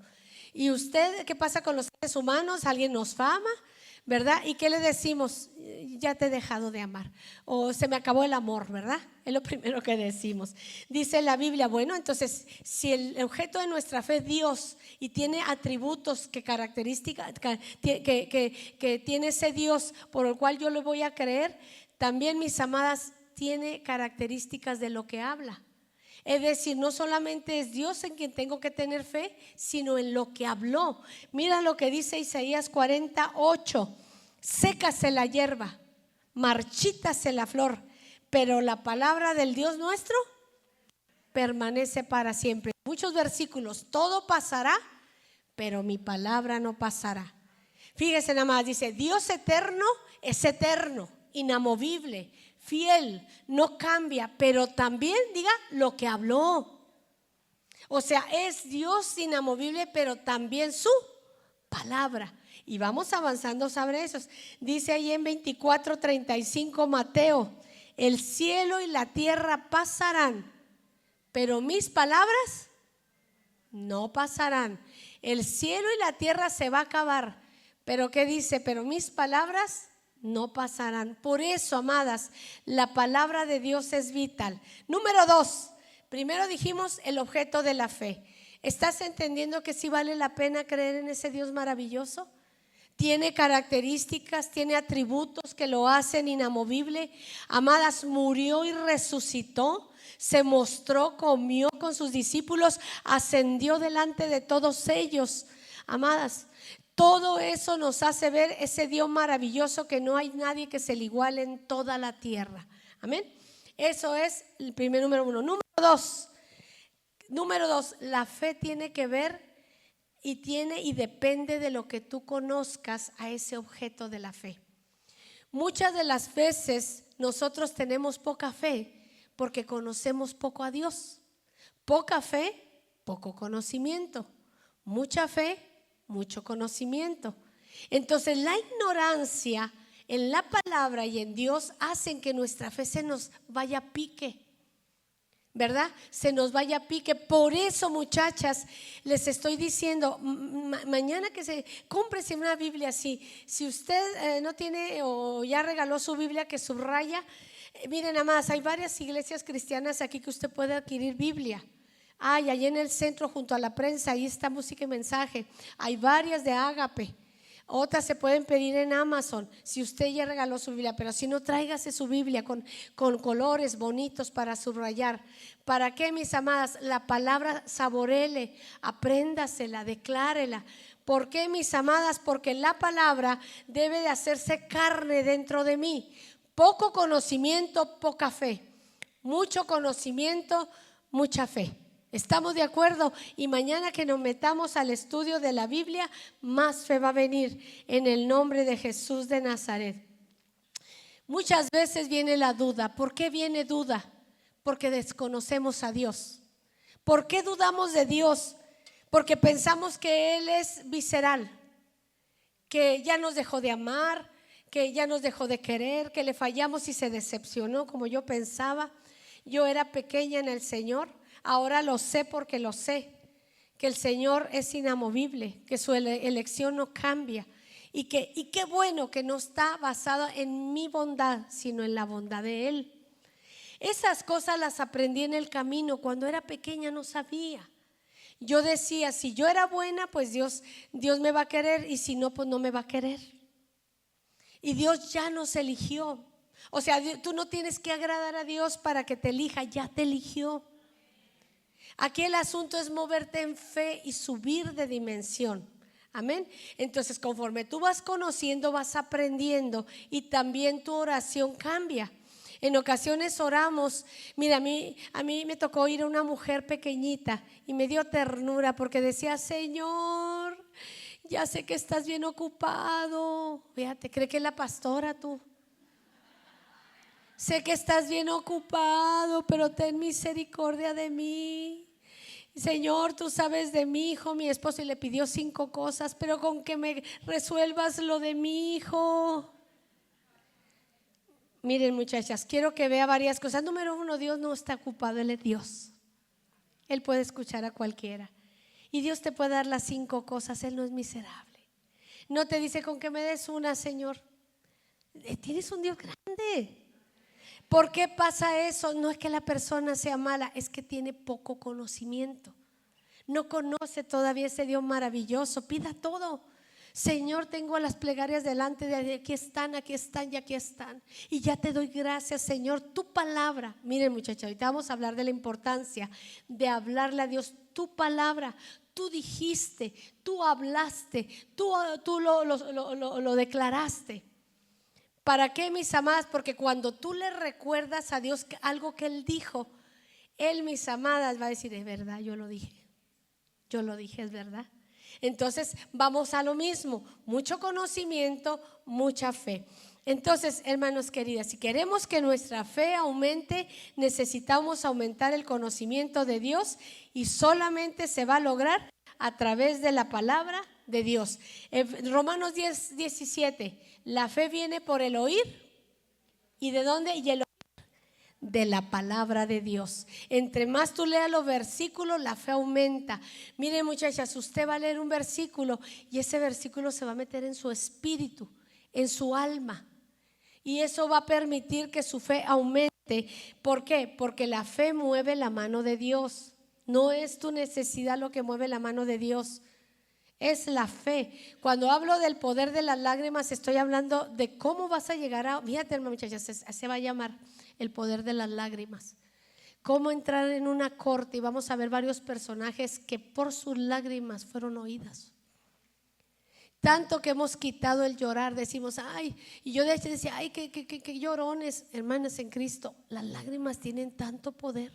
¿Y usted qué pasa con los seres humanos? Alguien nos ama, ¿verdad? ¿Y qué le decimos? Ya te he dejado de amar, o se me acabó el amor, ¿verdad? Es lo primero que decimos. Dice la Biblia: bueno, entonces si el objeto de nuestra fe es Dios y tiene atributos, que tiene ese Dios por el cual yo le voy a creer, también, mis amadas, tiene características de lo que habla. Es decir, no solamente es Dios en quien tengo que tener fe, sino en lo que habló. Mira lo que dice Isaías 48: sécase la hierba, marchítase la flor, pero la palabra del Dios nuestro permanece para siempre. Muchos versículos: todo pasará, pero mi palabra no pasará. Fíjese nada más, dice: Dios eterno es eterno, inamovible, fiel, no cambia, pero también diga lo que habló. O sea, es Dios inamovible, pero también su palabra. Y vamos avanzando sobre eso. Dice ahí en 24:35 Mateo: el cielo y la tierra pasarán, pero mis palabras no pasarán. El cielo y la tierra se va a acabar, pero ¿qué dice? Pero mis palabras no pasarán. Por eso, amadas, la palabra de Dios es vital. Número 2, primero dijimos el objeto de la fe. ¿Estás entendiendo que sí vale la pena creer en ese Dios maravilloso? Tiene características, tiene atributos que lo hacen inamovible. Amadas, murió y resucitó, se mostró, comió con sus discípulos, ascendió delante de todos ellos. Amadas, todo eso nos hace ver ese Dios maravilloso que no hay nadie que se le iguale en toda la tierra. Amén. Eso es el primer número 1. Número dos, la fe tiene que ver y depende de lo que tú conozcas a ese objeto de la fe. Muchas de las veces nosotros tenemos poca fe porque conocemos poco a Dios. Poca fe, poco conocimiento. Mucha fe, mucho conocimiento. Entonces la ignorancia en la palabra y en Dios hacen que nuestra fe se nos vaya a pique, ¿verdad? Se nos vaya a pique. Por eso, muchachas, les estoy diciendo, mañana cómprese una Biblia así. Si usted no tiene o ya regaló su Biblia que subraya, miren nada más, hay varias iglesias cristianas aquí que usted puede adquirir Biblia. Ahí en el centro junto a la prensa, ahí está Música y Mensaje. Hay varias de Ágape. Otras se pueden pedir en Amazon si usted ya regaló su Biblia, pero si no, tráigase su Biblia con colores bonitos para subrayar. ¿Para qué, mis amadas? La palabra saborele, apréndasela, declárela. ¿Por qué, mis amadas? Porque la palabra debe de hacerse carne dentro de mí. Poco conocimiento, poca fe. Mucho conocimiento, mucha fe. ¿Estamos de acuerdo? Y mañana que nos metamos al estudio de la Biblia, más fe va a venir en el nombre de Jesús de Nazaret. Muchas veces viene la duda. ¿Por qué viene duda? Porque desconocemos a Dios. ¿Por qué dudamos de Dios? Porque pensamos que Él es visceral, que ya nos dejó de amar, que ya nos dejó de querer, que le fallamos y se decepcionó como yo pensaba. Yo era pequeña en el Señor. Ahora lo sé porque lo sé, que el Señor es inamovible, que su elección no cambia y qué bueno que no está basado en mi bondad, sino en la bondad de Él. Esas cosas las aprendí en el camino. Cuando era pequeña no sabía. Yo decía, si yo era buena, pues Dios me va a querer, y si no, pues no me va a querer. Y Dios ya nos eligió. O sea, tú no tienes que agradar a Dios para que te elija, ya te eligió. Aquí el asunto es moverte en fe y subir de dimensión. Amén. Entonces, conforme tú vas conociendo, vas aprendiendo, y también tu oración cambia. En ocasiones oramos. Mira, a mí me tocó ir a una mujer pequeñita y me dio ternura porque decía: Señor, ya sé que estás bien ocupado. Fíjate, cree que es la pastora tú. Sé que estás bien ocupado, pero ten misericordia de mí. Señor, tú sabes de mi hijo, mi esposo, y le pidió 5 cosas, pero con que me resuelvas lo de mi hijo. Miren, muchachas, quiero que vea varias cosas. Número 1, Dios no está ocupado, Él es Dios. Él puede escuchar a cualquiera. Y Dios te puede dar las 5 cosas, Él no es miserable. No te dice: con que me des una, Señor. Tienes un Dios grande. ¿Por qué pasa eso? No es que la persona sea mala, es que tiene poco conocimiento. No conoce todavía ese Dios maravilloso. Pida todo. Señor, tengo las plegarias delante de aquí están y aquí están. Y ya te doy gracias, Señor. Tu palabra. Miren, muchachos, ahorita vamos a hablar de la importancia de hablarle a Dios. Tu palabra. Tú dijiste, tú hablaste, tú lo declaraste. ¿Para qué, mis amadas? Porque cuando tú le recuerdas a Dios algo que Él dijo, Él, mis amadas, va a decir: es verdad, yo lo dije, es verdad. Entonces vamos a lo mismo: mucho conocimiento, mucha fe. Entonces, hermanos queridas, si queremos que nuestra fe aumente, necesitamos aumentar el conocimiento de Dios y solamente se va a lograr a través de la palabra de Dios. En Romanos 10:17, la fe viene por el oír. ¿Y de dónde? Y el oír de la palabra de Dios. Entre más tú leas los versículos, la fe aumenta. Miren, muchachas, usted va a leer un versículo y ese versículo se va a meter en su espíritu, en su alma. Y eso va a permitir que su fe aumente. ¿Por qué? Porque la fe mueve la mano de Dios. No es tu necesidad lo que mueve la mano de Dios, es la fe. Cuando hablo del poder de las lágrimas, estoy hablando de cómo vas a llegar a, fíjate, muchachas, se va a llamar el poder de las lágrimas. Cómo entrar en una corte y vamos a ver varios personajes que por sus lágrimas fueron oídas. Tanto que hemos quitado el llorar, decimos, ay, y yo de hecho decía, ay, que llorones, hermanas en Cristo. Las lágrimas tienen tanto poder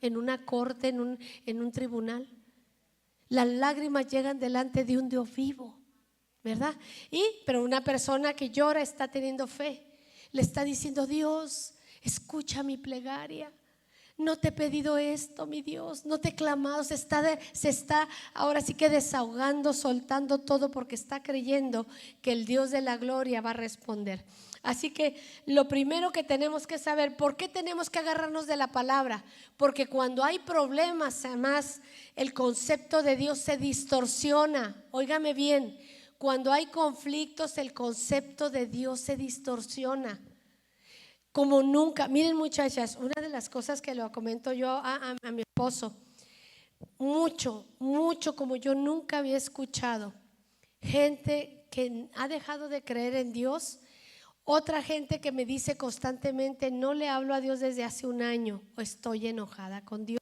en una corte, en un tribunal. Las lágrimas llegan delante de un Dios vivo, ¿verdad? Pero una persona que llora está teniendo fe, le está diciendo, Dios, escucha mi plegaria. No te he pedido esto, mi Dios, no te he clamado, se está ahora sí que desahogando, soltando todo porque está creyendo que el Dios de la gloria va a responder. Así que lo primero que tenemos que saber, ¿por qué tenemos que agarrarnos de la palabra? Porque cuando hay problemas, además, el concepto de Dios se distorsiona. Óigame bien, cuando hay conflictos, el concepto de Dios se distorsiona como nunca. Miren, muchachas, una de las cosas que lo comento yo a mi esposo, mucho como yo nunca había escuchado, gente que ha dejado de creer en Dios, otra gente que me dice constantemente, no le hablo a Dios desde hace un año, o estoy enojada con Dios,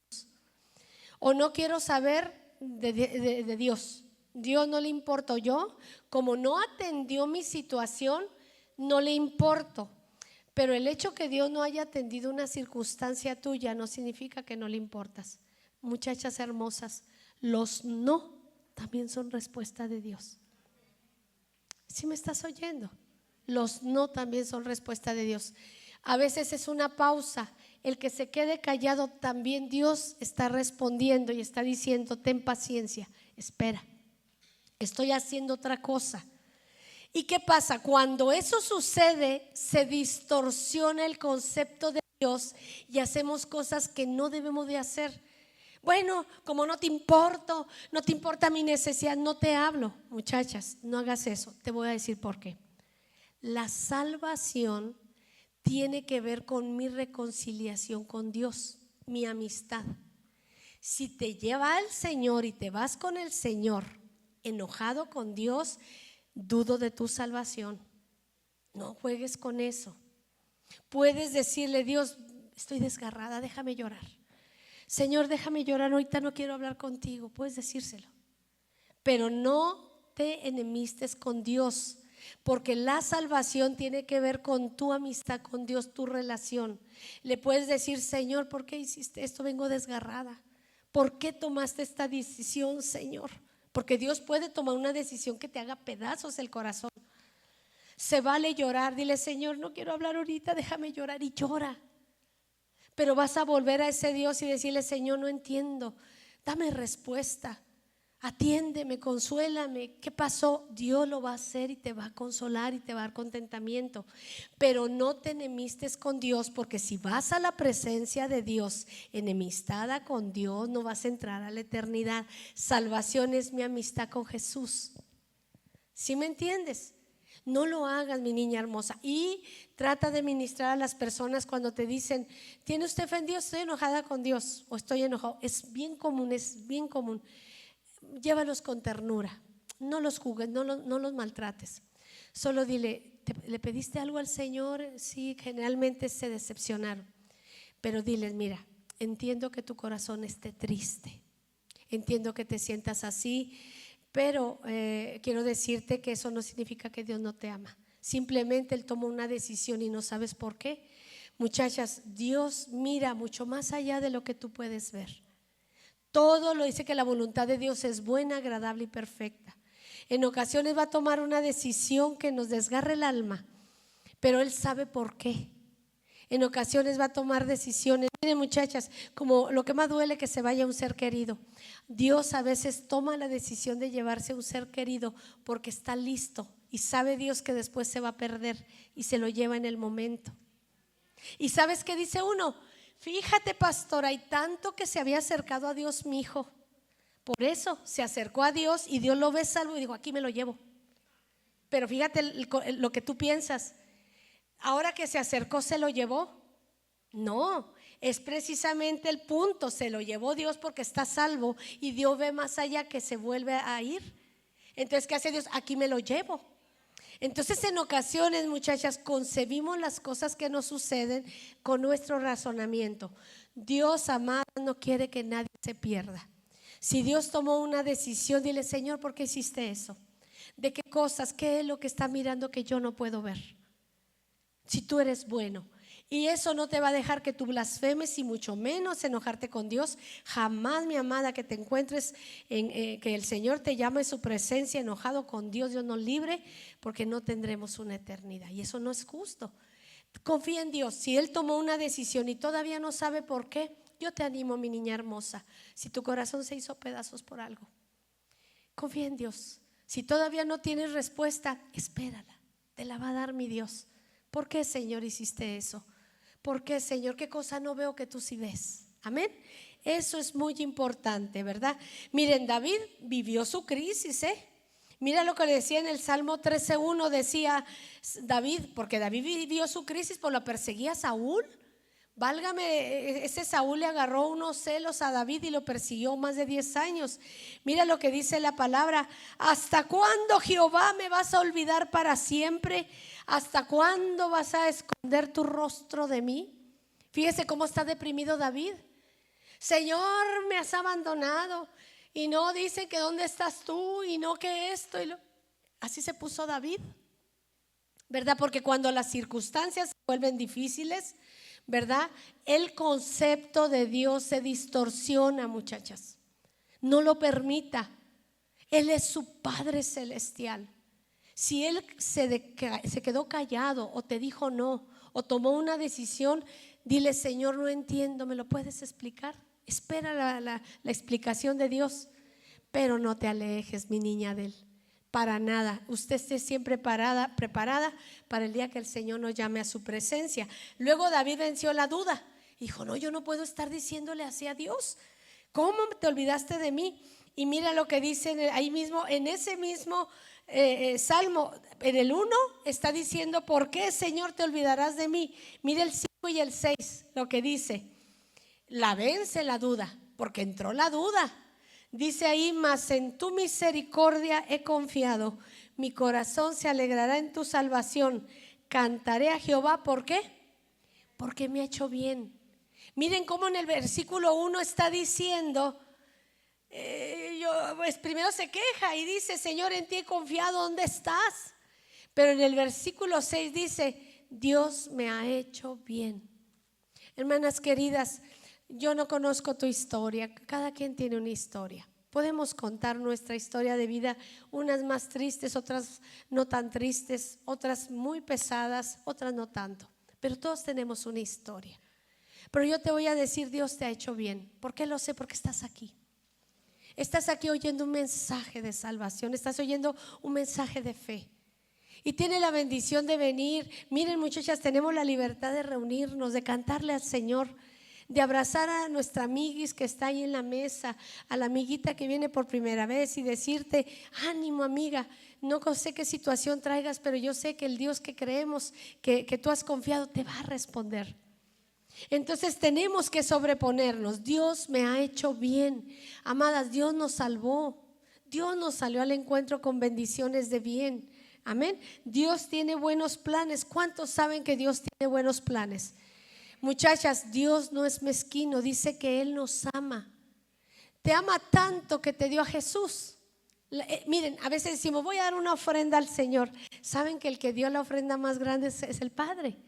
o no quiero saber de Dios. Dios no le importo, yo como no atendió mi situación, no le importo. Pero el hecho que Dios no haya atendido una circunstancia tuya no significa que no le importas. Muchachas hermosas, los no también son respuesta de Dios. ¿Sí me estás oyendo? Los no también son respuesta de Dios. A veces es una pausa. El que se quede callado también Dios está respondiendo y está diciendo, ten paciencia, espera, estoy haciendo otra cosa. ¿Y qué pasa? Cuando eso sucede, se distorsiona el concepto de Dios y hacemos cosas que no debemos de hacer. Bueno, como no te importa mi necesidad, no te hablo. Muchachas, no hagas eso. Te voy a decir por qué. La salvación tiene que ver con mi reconciliación con Dios, mi amistad. Si te lleva al Señor y te vas con el Señor enojado con Dios, dudo de tu salvación. No juegues con eso. Puedes decirle, Dios, estoy desgarrada, déjame llorar. Señor, déjame llorar, ahorita no quiero hablar contigo. Puedes decírselo, pero no te enemistes con Dios, porque la salvación tiene que ver con tu amistad con Dios, tu relación. Le puedes decir, Señor, ¿por qué hiciste esto? Vengo desgarrada. ¿Por qué tomaste esta decisión, Señor? Porque Dios puede tomar una decisión que te haga pedazos el corazón. Se vale llorar. Dile, Señor, no quiero hablar ahorita, déjame llorar, y llora. Pero vas a volver a ese Dios y decirle, Señor, no entiendo, dame respuesta, atiéndeme, consuélame. ¿Qué pasó? Dios lo va a hacer y te va a consolar y te va a dar contentamiento. Pero no te enemistes con Dios, porque si vas a la presencia de Dios enemistada con Dios, no vas a entrar a la eternidad. Salvación es mi amistad con Jesús. ¿Sí me entiendes? No lo hagas, mi niña hermosa. Y trata de ministrar a las personas cuando te dicen, ¿tiene usted fe en Dios? Estoy enojada con Dios o estoy enojado. Es bien común. Llévalos con ternura, no los juzgues, no los maltrates. Solo dile, ¿le pediste algo al Señor? Sí, generalmente se decepcionaron. Pero diles, mira, entiendo que tu corazón esté triste, entiendo que te sientas así, pero quiero decirte que eso no significa que Dios no te ama. Simplemente Él tomó una decisión y no sabes por qué. Muchachas, Dios mira mucho más allá de lo que tú puedes ver. Todo lo dice que la voluntad de Dios es buena, agradable y perfecta. En ocasiones va a tomar una decisión que nos desgarre el alma, pero Él sabe por qué. En ocasiones va a tomar decisiones. Miren, muchachas, como lo que más duele que se vaya un ser querido. Dios a veces toma la decisión de llevarse a un ser querido porque está listo y sabe Dios que después se va a perder y se lo lleva en el momento. ¿Y sabes qué dice uno? Fíjate, pastora, hay tanto que se había acercado a Dios mi hijo. Por eso se acercó a Dios y Dios lo ve salvo y dijo, aquí me lo llevo. Pero fíjate lo que tú piensas. Ahora que se acercó, ¿se lo llevó? No, es precisamente el punto. Se lo llevó Dios porque está salvo y Dios ve más allá que se vuelve a ir. Entonces, ¿qué hace Dios? Aquí me lo llevo. Entonces, en ocasiones, muchachas, concebimos las cosas que nos suceden con nuestro razonamiento. Dios, amada, no quiere que nadie se pierda. Si Dios tomó una decisión, dile, Señor, ¿por qué hiciste eso? ¿De qué cosas? ¿Qué es lo que está mirando que yo no puedo ver? Si tú eres bueno. Y eso no te va a dejar que tú blasfemes y mucho menos enojarte con Dios. Jamás, mi amada, que te encuentres que el Señor te llame a su presencia enojado con Dios. Dios nos libre, porque no tendremos una eternidad y eso no es justo. Confía en Dios. Si Él tomó una decisión y todavía no sabe por qué, yo te animo, mi niña hermosa. Si tu corazón se hizo pedazos por algo, confía en Dios. Si todavía no tienes respuesta, espérala, te la va a dar mi Dios. ¿Por qué, Señor, hiciste eso? ¿Por qué, Señor? ¿Qué cosa no veo que tú sí ves? Amén. Eso es muy importante, ¿verdad? Miren, David vivió su crisis, Mira lo que le decía en el Salmo 13:1, decía David, porque David vivió su crisis, por la perseguía Saúl. Válgame, ese Saúl le agarró unos celos a David y lo persiguió más de 10 años. Mira lo que dice la palabra: ¿hasta cuándo, Jehová, me vas a olvidar para siempre? ¿Hasta cuándo vas a esconder tu rostro de mí? Fíjese cómo está deprimido David. Señor, me has abandonado y no dicen que dónde estás tú y no que esto y lo. Así se puso David, ¿verdad? Porque cuando las circunstancias se vuelven difíciles, ¿verdad? El concepto de Dios se distorsiona, muchachas. No lo permita. Él es su Padre celestial. Si Él se quedó callado o te dijo no o tomó una decisión, dile, Señor, no entiendo, ¿me lo puedes explicar? Espera la explicación de Dios, pero no te alejes, mi niña, de Él. Para nada. Usted esté siempre preparada para el día que el Señor nos llame a su presencia. Luego David venció la duda. Dijo, no, yo no puedo estar diciéndole así a Dios. ¿Cómo te olvidaste de mí? Y mira lo que dice ahí mismo, en ese mismo Salmo, en el 1 está diciendo, ¿por qué, Señor, te olvidarás de mí? Mira el 5 y el 6, lo que dice. La vence la duda, porque entró la duda. Dice ahí, mas en tu misericordia he confiado, mi corazón se alegrará en tu salvación. Cantaré a Jehová, ¿por qué? Porque me ha hecho bien. Miren cómo en el versículo 1 está diciendo, pues primero se queja y dice, Señor, en ti he confiado, ¿dónde estás? Pero en el versículo 6 dice, Dios me ha hecho bien. Hermanas queridas, yo no conozco tu historia, cada quien tiene una historia. Podemos contar nuestra historia de vida, unas más tristes, otras no tan tristes, otras muy pesadas, otras no tanto. Pero todos tenemos una historia. Pero yo te voy a decir, Dios te ha hecho bien. ¿Por qué lo sé? Porque estás aquí. Estás aquí oyendo un mensaje de salvación, estás oyendo un mensaje de fe. Y tiene la bendición de venir. Miren, muchachas, tenemos la libertad de reunirnos, de cantarle al Señor, de abrazar a nuestra amiguis que está ahí en la mesa, a la amiguita que viene por primera vez y decirte, ánimo, amiga, no sé qué situación traigas, pero yo sé que el Dios que creemos, que tú has confiado, te va a responder. Entonces tenemos que sobreponernos. Dios me ha hecho bien. Amadas, Dios nos salvó. Dios nos salió al encuentro con bendiciones de bien. Amén. Dios tiene buenos planes. ¿Cuántos saben que Dios tiene buenos planes? Muchachas, Dios no es mezquino. Dice que Él nos ama. Te ama tanto que te dio a Jesús. Miren, a veces decimos, voy a dar una ofrenda al Señor. ¿Saben que el que dio la ofrenda más grande es el Padre?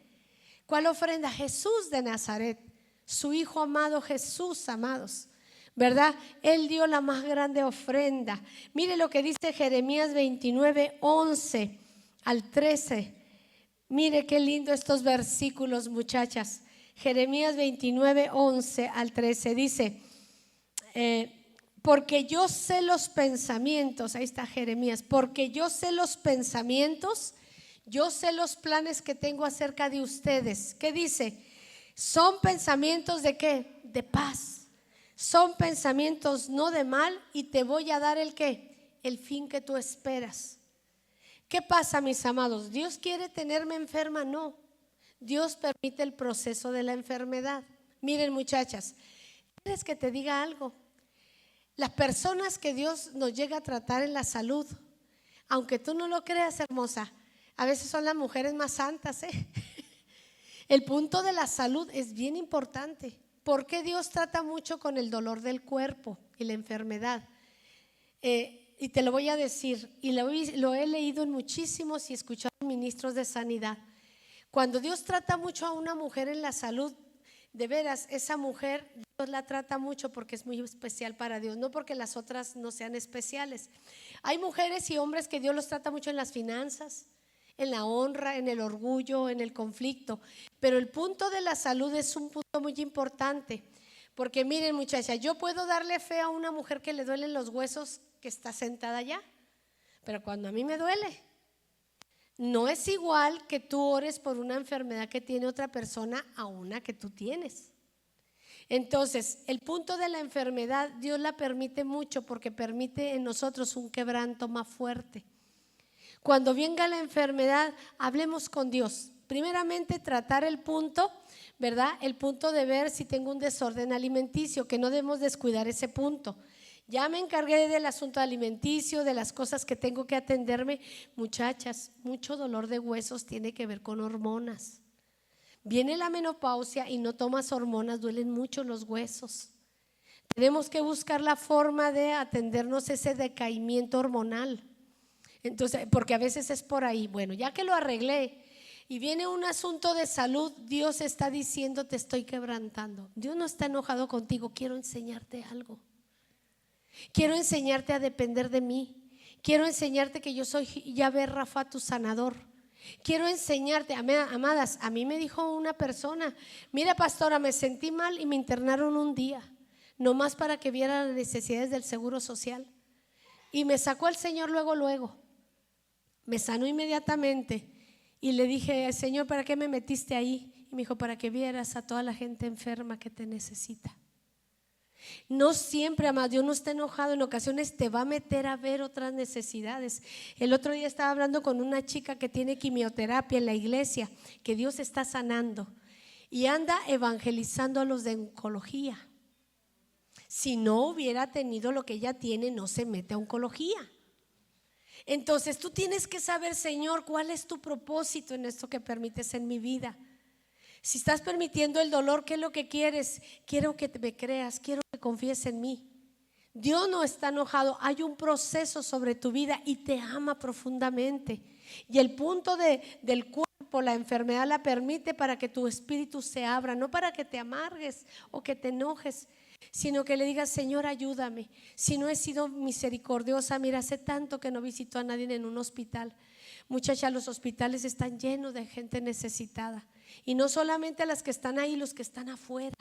¿Cuál ofrenda? Jesús de Nazaret, su Hijo amado Jesús, amados, ¿verdad? Él dio la más grande ofrenda. Mire lo que dice Jeremías 29, 11 al 13. Mire qué lindo estos versículos, muchachas. Jeremías 29, 11 al 13 dice, porque yo sé los pensamientos, ahí está Jeremías, porque yo sé los pensamientos, yo sé los planes que tengo acerca de ustedes. ¿Qué dice? Son pensamientos de ¿qué? De paz. Son pensamientos no de mal, y te voy a dar el ¿qué? El fin que tú esperas. ¿Qué pasa, mis amados? ¿Dios quiere tenerme enferma? No. Dios permite el proceso de la enfermedad. Miren, muchachas, ¿quieres que te diga algo? Las personas que Dios nos llega a tratar en la salud, aunque tú no lo creas, hermosa, a veces son las mujeres más santas, ¿eh? El punto de la salud es bien importante. Porque Dios trata mucho con el dolor del cuerpo y la enfermedad. Y te lo voy a decir, y lo he leído en muchísimos y escuchado ministros de sanidad. Cuando Dios trata mucho a una mujer en la salud, de veras, esa mujer Dios la trata mucho porque es muy especial para Dios, no porque las otras no sean especiales. Hay mujeres y hombres que Dios los trata mucho en las finanzas, en la honra, en el orgullo, en el conflicto. Pero el punto de la salud es un punto muy importante. Porque miren, muchachas, yo puedo darle fe a una mujer que le duelen los huesos, que está sentada allá, pero cuando a mí me duele, no es igual que tú ores por una enfermedad que tiene otra persona a una que tú tienes. Entonces, el punto de la enfermedad, Dios la permite mucho porque permite en nosotros un quebranto más fuerte. Cuando venga la enfermedad, hablemos con Dios. Primeramente, tratar el punto, ¿verdad? El punto de ver si tengo un desorden alimenticio, que no debemos descuidar ese punto. Ya me encargué del asunto alimenticio, de las cosas que tengo que atenderme. Muchachas, mucho dolor de huesos tiene que ver con hormonas. Viene la menopausia y no tomas hormonas, duelen mucho los huesos. Tenemos que buscar la forma de atendernos ese decaimiento hormonal. Entonces, porque a veces es por ahí. Bueno, ya que lo arreglé y viene un asunto de salud, Dios está diciendo, te estoy quebrantando. Dios no está enojado contigo, quiero enseñarte algo. Quiero enseñarte a depender de mí. Quiero enseñarte que yo soy Yahvé Rafa, tu sanador. Quiero enseñarte, amadas, a mí me dijo una persona, mira pastora, me sentí mal y me internaron un día, nomás para que viera las necesidades del seguro social. Y me sacó el Señor luego, me sanó inmediatamente. Y le dije, Señor, ¿para qué me metiste ahí? Y me dijo, para que vieras a toda la gente enferma que te necesita. No siempre, amado, Dios no está enojado, en ocasiones te va a meter a ver otras necesidades. El otro día estaba hablando con una chica que tiene quimioterapia en la iglesia, que Dios está sanando y anda evangelizando a los de oncología. Si no hubiera tenido lo que ella tiene, no se mete a oncología. Entonces tú tienes que saber, Señor, cuál es tu propósito en esto que permites en mi vida. Si estás permitiendo el dolor, ¿qué es lo que quieres? Quiero que me creas, quiero que confíes en mí. Dios no está enojado, hay un proceso sobre tu vida y te ama profundamente. Y el punto del cuerpo, la enfermedad la permite para que tu espíritu se abra, no para que te amargues o que te enojes, sino que le digas, Señor, ayúdame. Si no he sido misericordiosa, mira, hace tanto que no visito a nadie en un hospital. Muchachas, los hospitales están llenos de gente necesitada. Y no solamente las que están ahí, los que están afuera.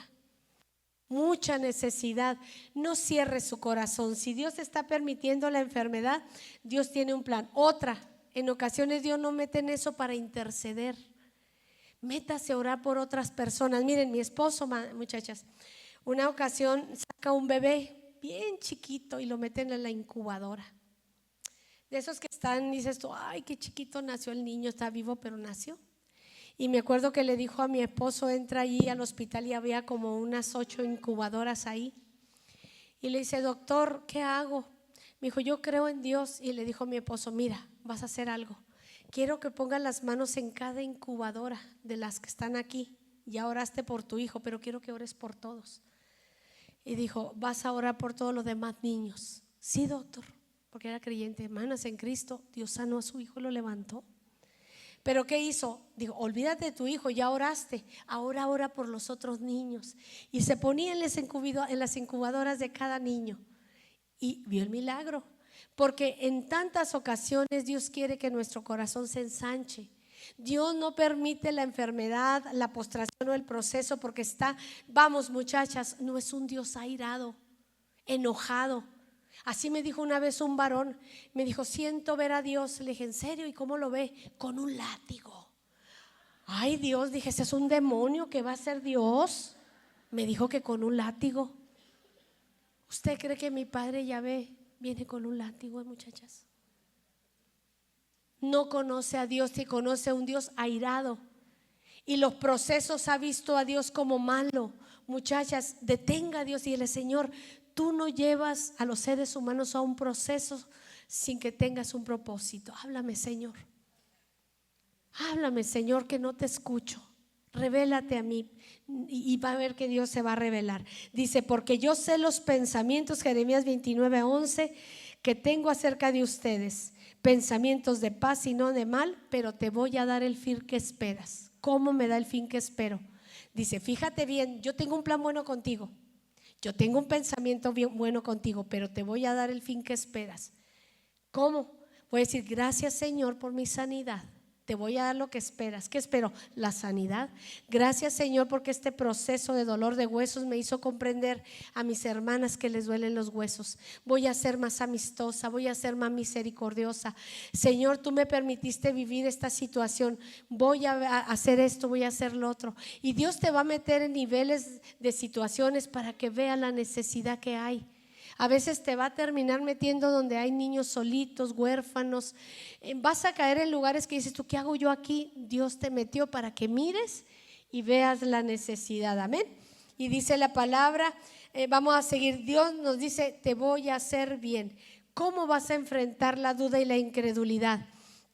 Mucha necesidad. No cierres su corazón. Si Dios está permitiendo la enfermedad, Dios tiene un plan. Otra, en ocasiones Dios no mete en eso para interceder. Métase a orar por otras personas. Miren, mi esposo, muchachas, una ocasión saca un bebé bien chiquito y lo meten en la incubadora. De esos que están, dices tú, ay, qué chiquito nació el niño, está vivo, pero nació. Y me acuerdo que le dijo a mi esposo, entra allí al hospital y había como unas 8 incubadoras ahí. Y le dice, doctor, ¿qué hago? Me dijo, yo creo en Dios. Y le dijo a mi esposo, mira, vas a hacer algo. Quiero que pongas las manos en cada incubadora de las que están aquí. Ya oraste por tu hijo, pero quiero que ores por todos. Y dijo, vas a orar por todos los demás niños. Sí, doctor, porque era creyente. Hermanas, en Cristo, Dios sanó a su hijo y lo levantó. Pero ¿qué hizo? Dijo, olvídate de tu hijo, ya oraste, ahora ora por los otros niños. Y se ponía en las incubadoras de cada niño y vio el milagro. Porque en tantas ocasiones Dios quiere que nuestro corazón se ensanche. Dios no permite la enfermedad, la postración o el proceso porque vamos muchachas, no es un Dios airado, enojado. Así me dijo una vez un varón, me dijo, siento ver a Dios. Le dije, ¿en serio? ¿Y cómo lo ve? Con un látigo. Ay Dios, dije, ese es un demonio que va a ser Dios. Me dijo que con un látigo. ¿Usted cree que mi padre Yahvé viene con un látigo, muchachas? No conoce a Dios, y conoce a un Dios airado. Y los procesos ha visto a Dios como malo. Muchachas, detenga a Dios y dile, Señor, tú no llevas a los seres humanos a un proceso sin que tengas un propósito. Háblame, Señor. Háblame, Señor, que no te escucho. Revélate a mí y va a ver que Dios se va a revelar. Dice, porque yo sé los pensamientos, Jeremías 29:11, que tengo acerca de ustedes, pensamientos de paz y no de mal, pero te voy a dar el fin que esperas. ¿Cómo me da el fin que espero? Dice, fíjate bien, yo tengo un plan bueno contigo, yo tengo un pensamiento bien bueno contigo, pero te voy a dar el fin que esperas. ¿Cómo? Voy a decir, gracias Señor por mi sanidad. Te voy a dar lo que esperas. ¿Qué espero? La sanidad. Gracias Señor porque este proceso de dolor de huesos me hizo comprender a mis hermanas que les duelen los huesos. Voy a ser más amistosa, voy a ser más misericordiosa. Señor, tú me permitiste vivir esta situación. Voy a hacer esto, voy a hacer lo otro. Y Dios te va a meter en niveles de situaciones para que vea la necesidad que hay. A veces te va a terminar metiendo donde hay niños solitos, huérfanos. Vas a caer en lugares que dices tú, ¿qué hago yo aquí? Dios te metió para que mires y veas la necesidad. Amén. Y dice la palabra, vamos a seguir. Dios nos dice, te voy a hacer bien. ¿Cómo vas a enfrentar la duda y la incredulidad?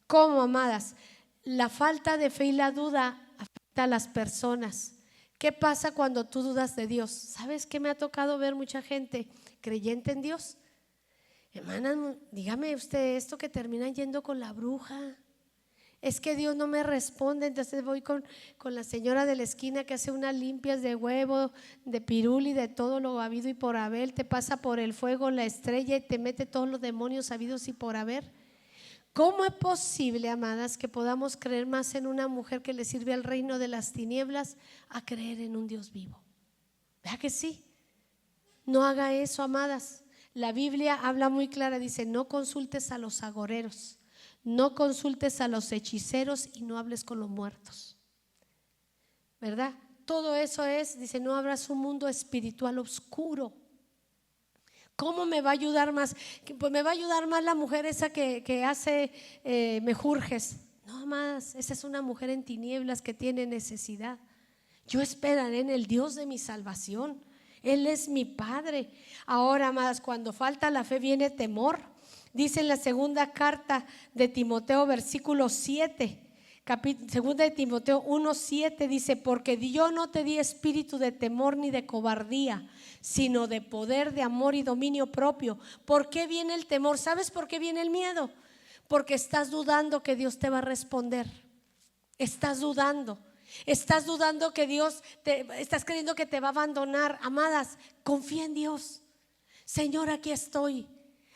¿Cómo, amadas? La falta de fe y la duda afecta a las personas. ¿Qué pasa cuando tú dudas de Dios? ¿Sabes qué me ha tocado ver mucha gente creyente en Dios? Hermana, dígame usted esto que terminan yendo con la bruja. Es que Dios no me responde, entonces voy con la señora de la esquina que hace unas limpias de huevo, de piruli, de todo lo habido y por haber. Te pasa por el fuego la estrella y te mete todos los demonios habidos y por haber. ¿Cómo es posible, amadas, que podamos creer más en una mujer que le sirve al reino de las tinieblas a creer en un Dios vivo? ¿Verdad que sí? No haga eso, amadas. La Biblia habla muy clara, dice, no consultes a los agoreros, no consultes a los hechiceros y no hables con los muertos. ¿Verdad? Todo eso dice, no abras un mundo espiritual oscuro. ¿Cómo me va a ayudar más? Pues me va a ayudar más la mujer esa que hace mejurjes. No más, esa es una mujer en tinieblas que tiene necesidad. Yo esperaré en el Dios de mi salvación. Él es mi Padre. Ahora, amadas, cuando falta la fe viene temor. Dice en la segunda carta de Timoteo, versículo 7, segunda de Timoteo 1:7, dice, porque yo no te di espíritu de temor ni de cobardía, sino de poder, de amor y dominio propio. ¿Por qué viene el temor? ¿Sabes por qué viene el miedo? Porque estás dudando que Dios te va a responder. Estás dudando que Dios estás creyendo que te va a abandonar. Amadas, confía en Dios. Señor, aquí estoy.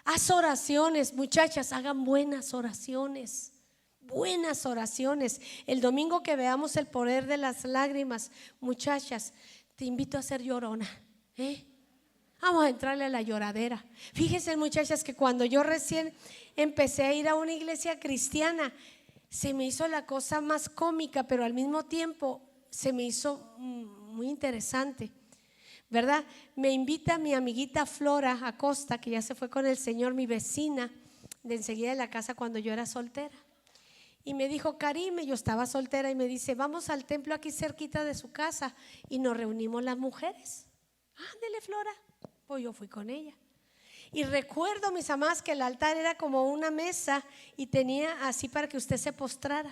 Haz oraciones, muchachas, hagan buenas oraciones. Buenas oraciones. El domingo que veamos el poder de las lágrimas, muchachas, te invito a ser llorona. Vamos a entrarle a la lloradera. Fíjense, muchachas, que cuando yo recién empecé a ir a una iglesia cristiana, se me hizo la cosa más cómica, pero al mismo tiempo se me hizo muy interesante, ¿verdad? Me invita mi amiguita Flora Acosta, que ya se fue con el Señor, mi vecina de enseguida de la casa cuando yo era soltera. Y me dijo, Karime, yo estaba soltera, y me dice, vamos al templo aquí cerquita de su casa. Y nos reunimos las mujeres. Ándele, Flora. Pues yo fui con ella. Y recuerdo, mis amadas, que el altar era como una mesa y tenía así para que usted se postrara.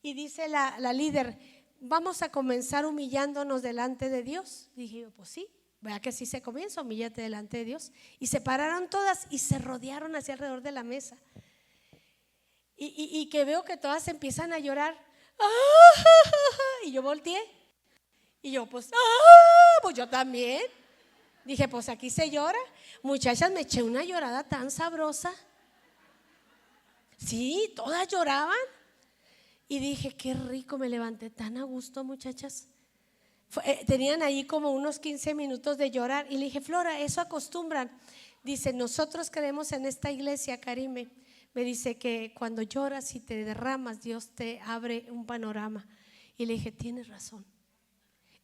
Y dice la líder, vamos a comenzar humillándonos delante de Dios. Dije yo, pues sí, vea que así se comienza, humíllate delante de Dios. Y se pararon todas y se rodearon hacia alrededor de la mesa. Y que veo que todas empiezan a llorar. Y yo volteé. Y yo, pues yo también. Dije, pues aquí se llora. Muchachas, me eché una llorada tan sabrosa. Sí, todas lloraban. Y dije, qué rico, me levanté tan a gusto, muchachas. Tenían ahí como unos 15 minutos de llorar y le dije, Flora, ¿eso acostumbran? Dice, nosotros creemos en esta iglesia, Karime. Me dice que cuando lloras y te derramas, Dios te abre un panorama. Y le dije, tienes razón.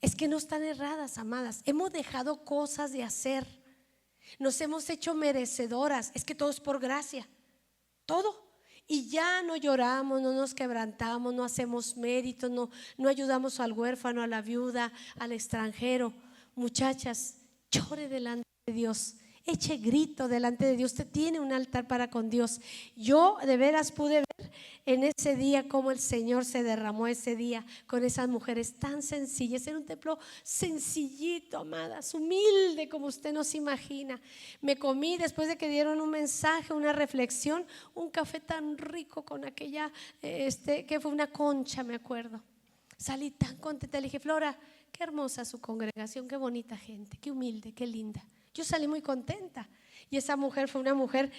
Es que no están erradas, amadas. Hemos dejado cosas de hacer. Nos hemos hecho merecedoras. Es que todo es por gracia. Todo. Y ya no lloramos, no nos quebrantamos, no hacemos mérito, no ayudamos al huérfano, a la viuda, al extranjero. Muchachas, llore delante de Dios. Eche grito delante de Dios. Usted tiene un altar para con Dios. Yo de veras pude ver en ese día cómo el Señor se derramó ese día con esas mujeres tan sencillas. Era un templo sencillito, amadas, humilde como usted no se imagina. Me comí después de que dieron un mensaje, una reflexión, un café tan rico con aquella, que fue una concha, me acuerdo. Salí tan contenta. Le dije, Flora, qué hermosa su congregación, qué bonita gente, qué humilde, qué linda. Yo salí muy contenta y esa mujer fue una mujer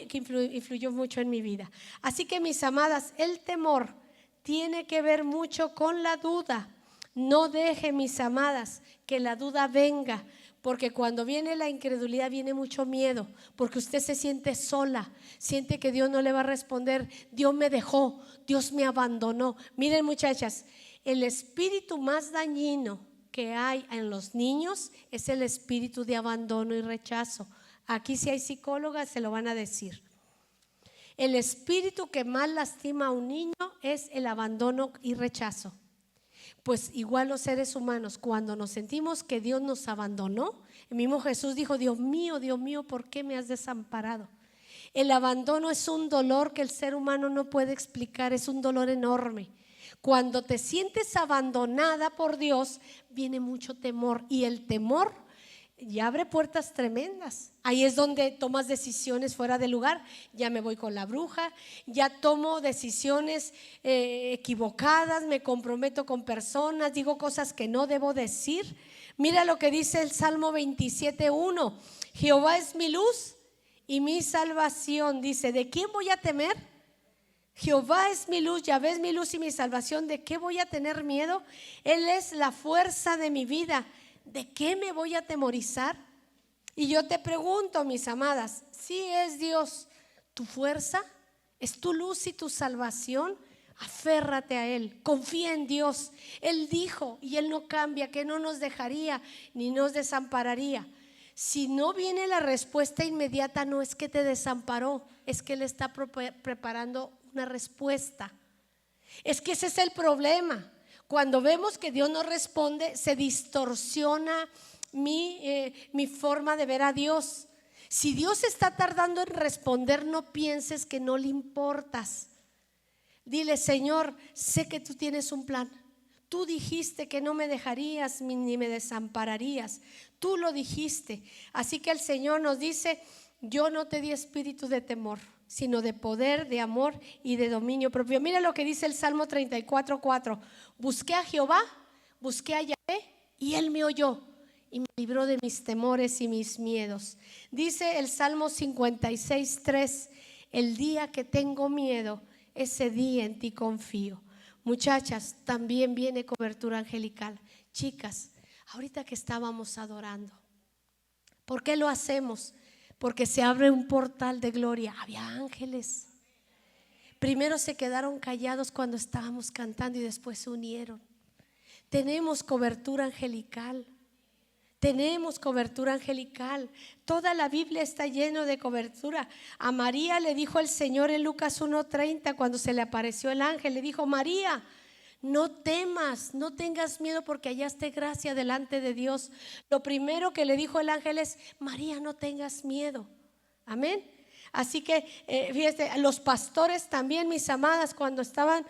que influyó mucho en mi vida. Así que, mis amadas, el temor tiene que ver mucho con la duda. No deje, mis amadas, que la duda venga, porque cuando viene la incredulidad viene mucho miedo, porque usted se siente sola, siente que Dios no le va a responder, Dios me dejó, Dios me abandonó. Miren, muchachas, el espíritu más dañino que hay en los niños es el espíritu de abandono y rechazo. Aquí, si hay psicólogas, se lo van a decir. El espíritu que más lastima a un niño es el abandono y rechazo. Pues igual los seres humanos, cuando nos sentimos que Dios nos abandonó, el mismo Jesús dijo, Dios mío, ¿por qué me has desamparado? El abandono es un dolor que el ser humano no puede explicar, es un dolor enorme. Cuando te sientes abandonada por Dios, viene mucho temor, y el temor ya abre puertas tremendas. Ahí es donde tomas decisiones fuera de lugar. Ya me voy con la bruja, ya tomo decisiones equivocadas, me comprometo con personas, digo cosas que no debo decir. Mira lo que dice el Salmo 27:1. Jehová es mi luz y mi salvación. Dice, ¿de quién voy a temer? Jehová es mi luz, Yahvé es mi luz y mi salvación. ¿De qué voy a tener miedo? Él es la fuerza de mi vida. ¿De qué me voy a atemorizar? Y yo te pregunto, mis amadas, si es Dios tu fuerza, es tu luz y tu salvación, aférrate a Él, confía en Dios. Él dijo, y Él no cambia, que no nos dejaría ni nos desampararía. Si no viene la respuesta inmediata, no es que te desamparó, es que Él está preparando una respuesta. Es que ese es el problema. Cuando vemos que Dios no responde, se distorsiona mi forma de ver a Dios. Si Dios está tardando en responder, no pienses que no le importas. Dile, Señor, sé que tú tienes un plan. Tú dijiste que no me dejarías ni me desampararías. Tú lo dijiste. Así que el Señor nos dice, yo no te di espíritu de temor, sino de poder, de amor y de dominio propio. Mira lo que dice el Salmo 34:4. Busqué a Jehová, busqué a Yahvé, y Él me oyó y me libró de mis temores y mis miedos. Dice el Salmo 56:3. El día que tengo miedo, ese día en ti confío. Muchachas, también viene cobertura angelical. Chicas, ahorita que estábamos adorando, ¿por qué lo hacemos? Porque se abre un portal de gloria. Había ángeles. Primero se quedaron callados cuando estábamos cantando y después se unieron. Tenemos cobertura angelical. Tenemos cobertura angelical. Toda la Biblia está llena de cobertura. A María le dijo el Señor en Lucas 1:30, cuando se le apareció el ángel, le dijo, María, no temas, no tengas miedo, porque hallaste gracia delante de Dios. Lo primero que le dijo el ángel es, María, no tengas miedo. Amén. Así que fíjate, los pastores también, mis amadas, cuando estaban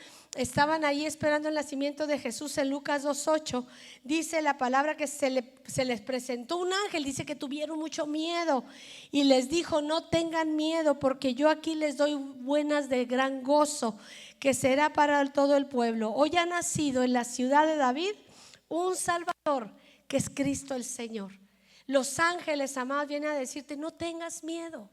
ahí esperando el nacimiento de Jesús en Lucas 2:8, dice la palabra que se les presentó un ángel, dice que tuvieron mucho miedo y les dijo, no tengan miedo, porque yo aquí les doy buenas de gran gozo, que será para todo el pueblo. Hoy ha nacido en la ciudad de David un Salvador, que es Cristo el Señor. Los ángeles, amados, vienen a decirte, no tengas miedo.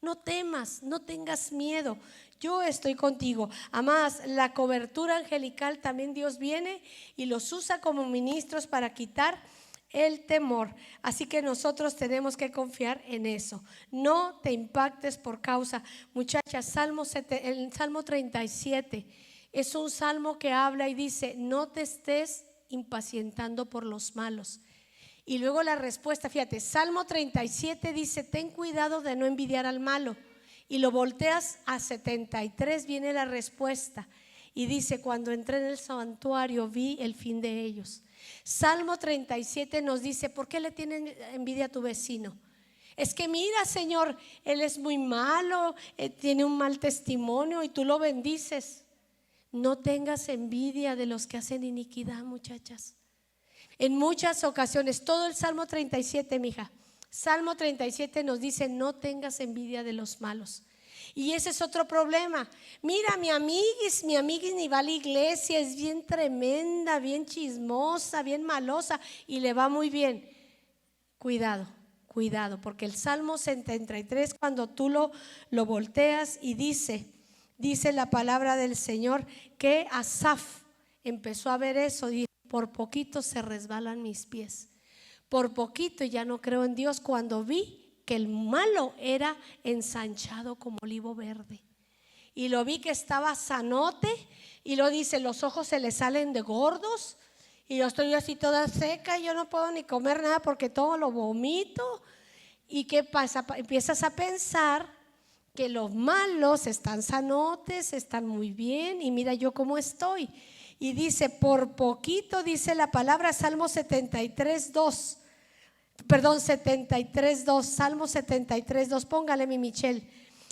No temas, no tengas miedo. yo estoy contigo. Además, la cobertura angelical también Dios viene y los usa como ministros para quitar el temor. Así que nosotros tenemos que confiar en eso. No te impactes por causa. Muchachas, el Salmo 37 es un salmo que habla y dice: no te estés impacientando por los malos. Y luego la respuesta, fíjate, Salmo 37 dice: ten cuidado de no envidiar al malo. Y lo volteas a 73, viene la respuesta y dice: cuando entré en el santuario vi el fin de ellos. Salmo 37 nos dice: ¿por qué le tienen envidia a tu vecino? Es que mira, Señor, él es muy malo, tiene un mal testimonio y tú lo bendices. No tengas envidia de los que hacen iniquidad, muchachas. En muchas ocasiones, todo el Salmo 37, mija, Salmo 37 nos dice: no tengas envidia de los malos. Y ese es otro problema. Mira, mi amiguis ni va a la iglesia, es bien tremenda, bien chismosa, bien malosa y le va muy bien. Cuidado, porque el Salmo 73, cuando tú lo volteas y dice la palabra del Señor que Asaf empezó a ver eso, dijo: por poquito se resbalan mis pies, por poquito ya no creo en Dios, cuando vi que el malo era ensanchado como olivo verde. Y lo vi que estaba sanote, y lo dice: los ojos se le salen de gordos, y yo estoy así toda seca, y yo no puedo ni comer nada porque todo lo vomito. ¿Y qué pasa? Empiezas a pensar que los malos están sanotes, están muy bien, y mira yo cómo estoy. Y dice: por poquito, dice la palabra, Salmo 73:2. Perdón, 73:2, Salmo 73:2, póngale mi Michelle.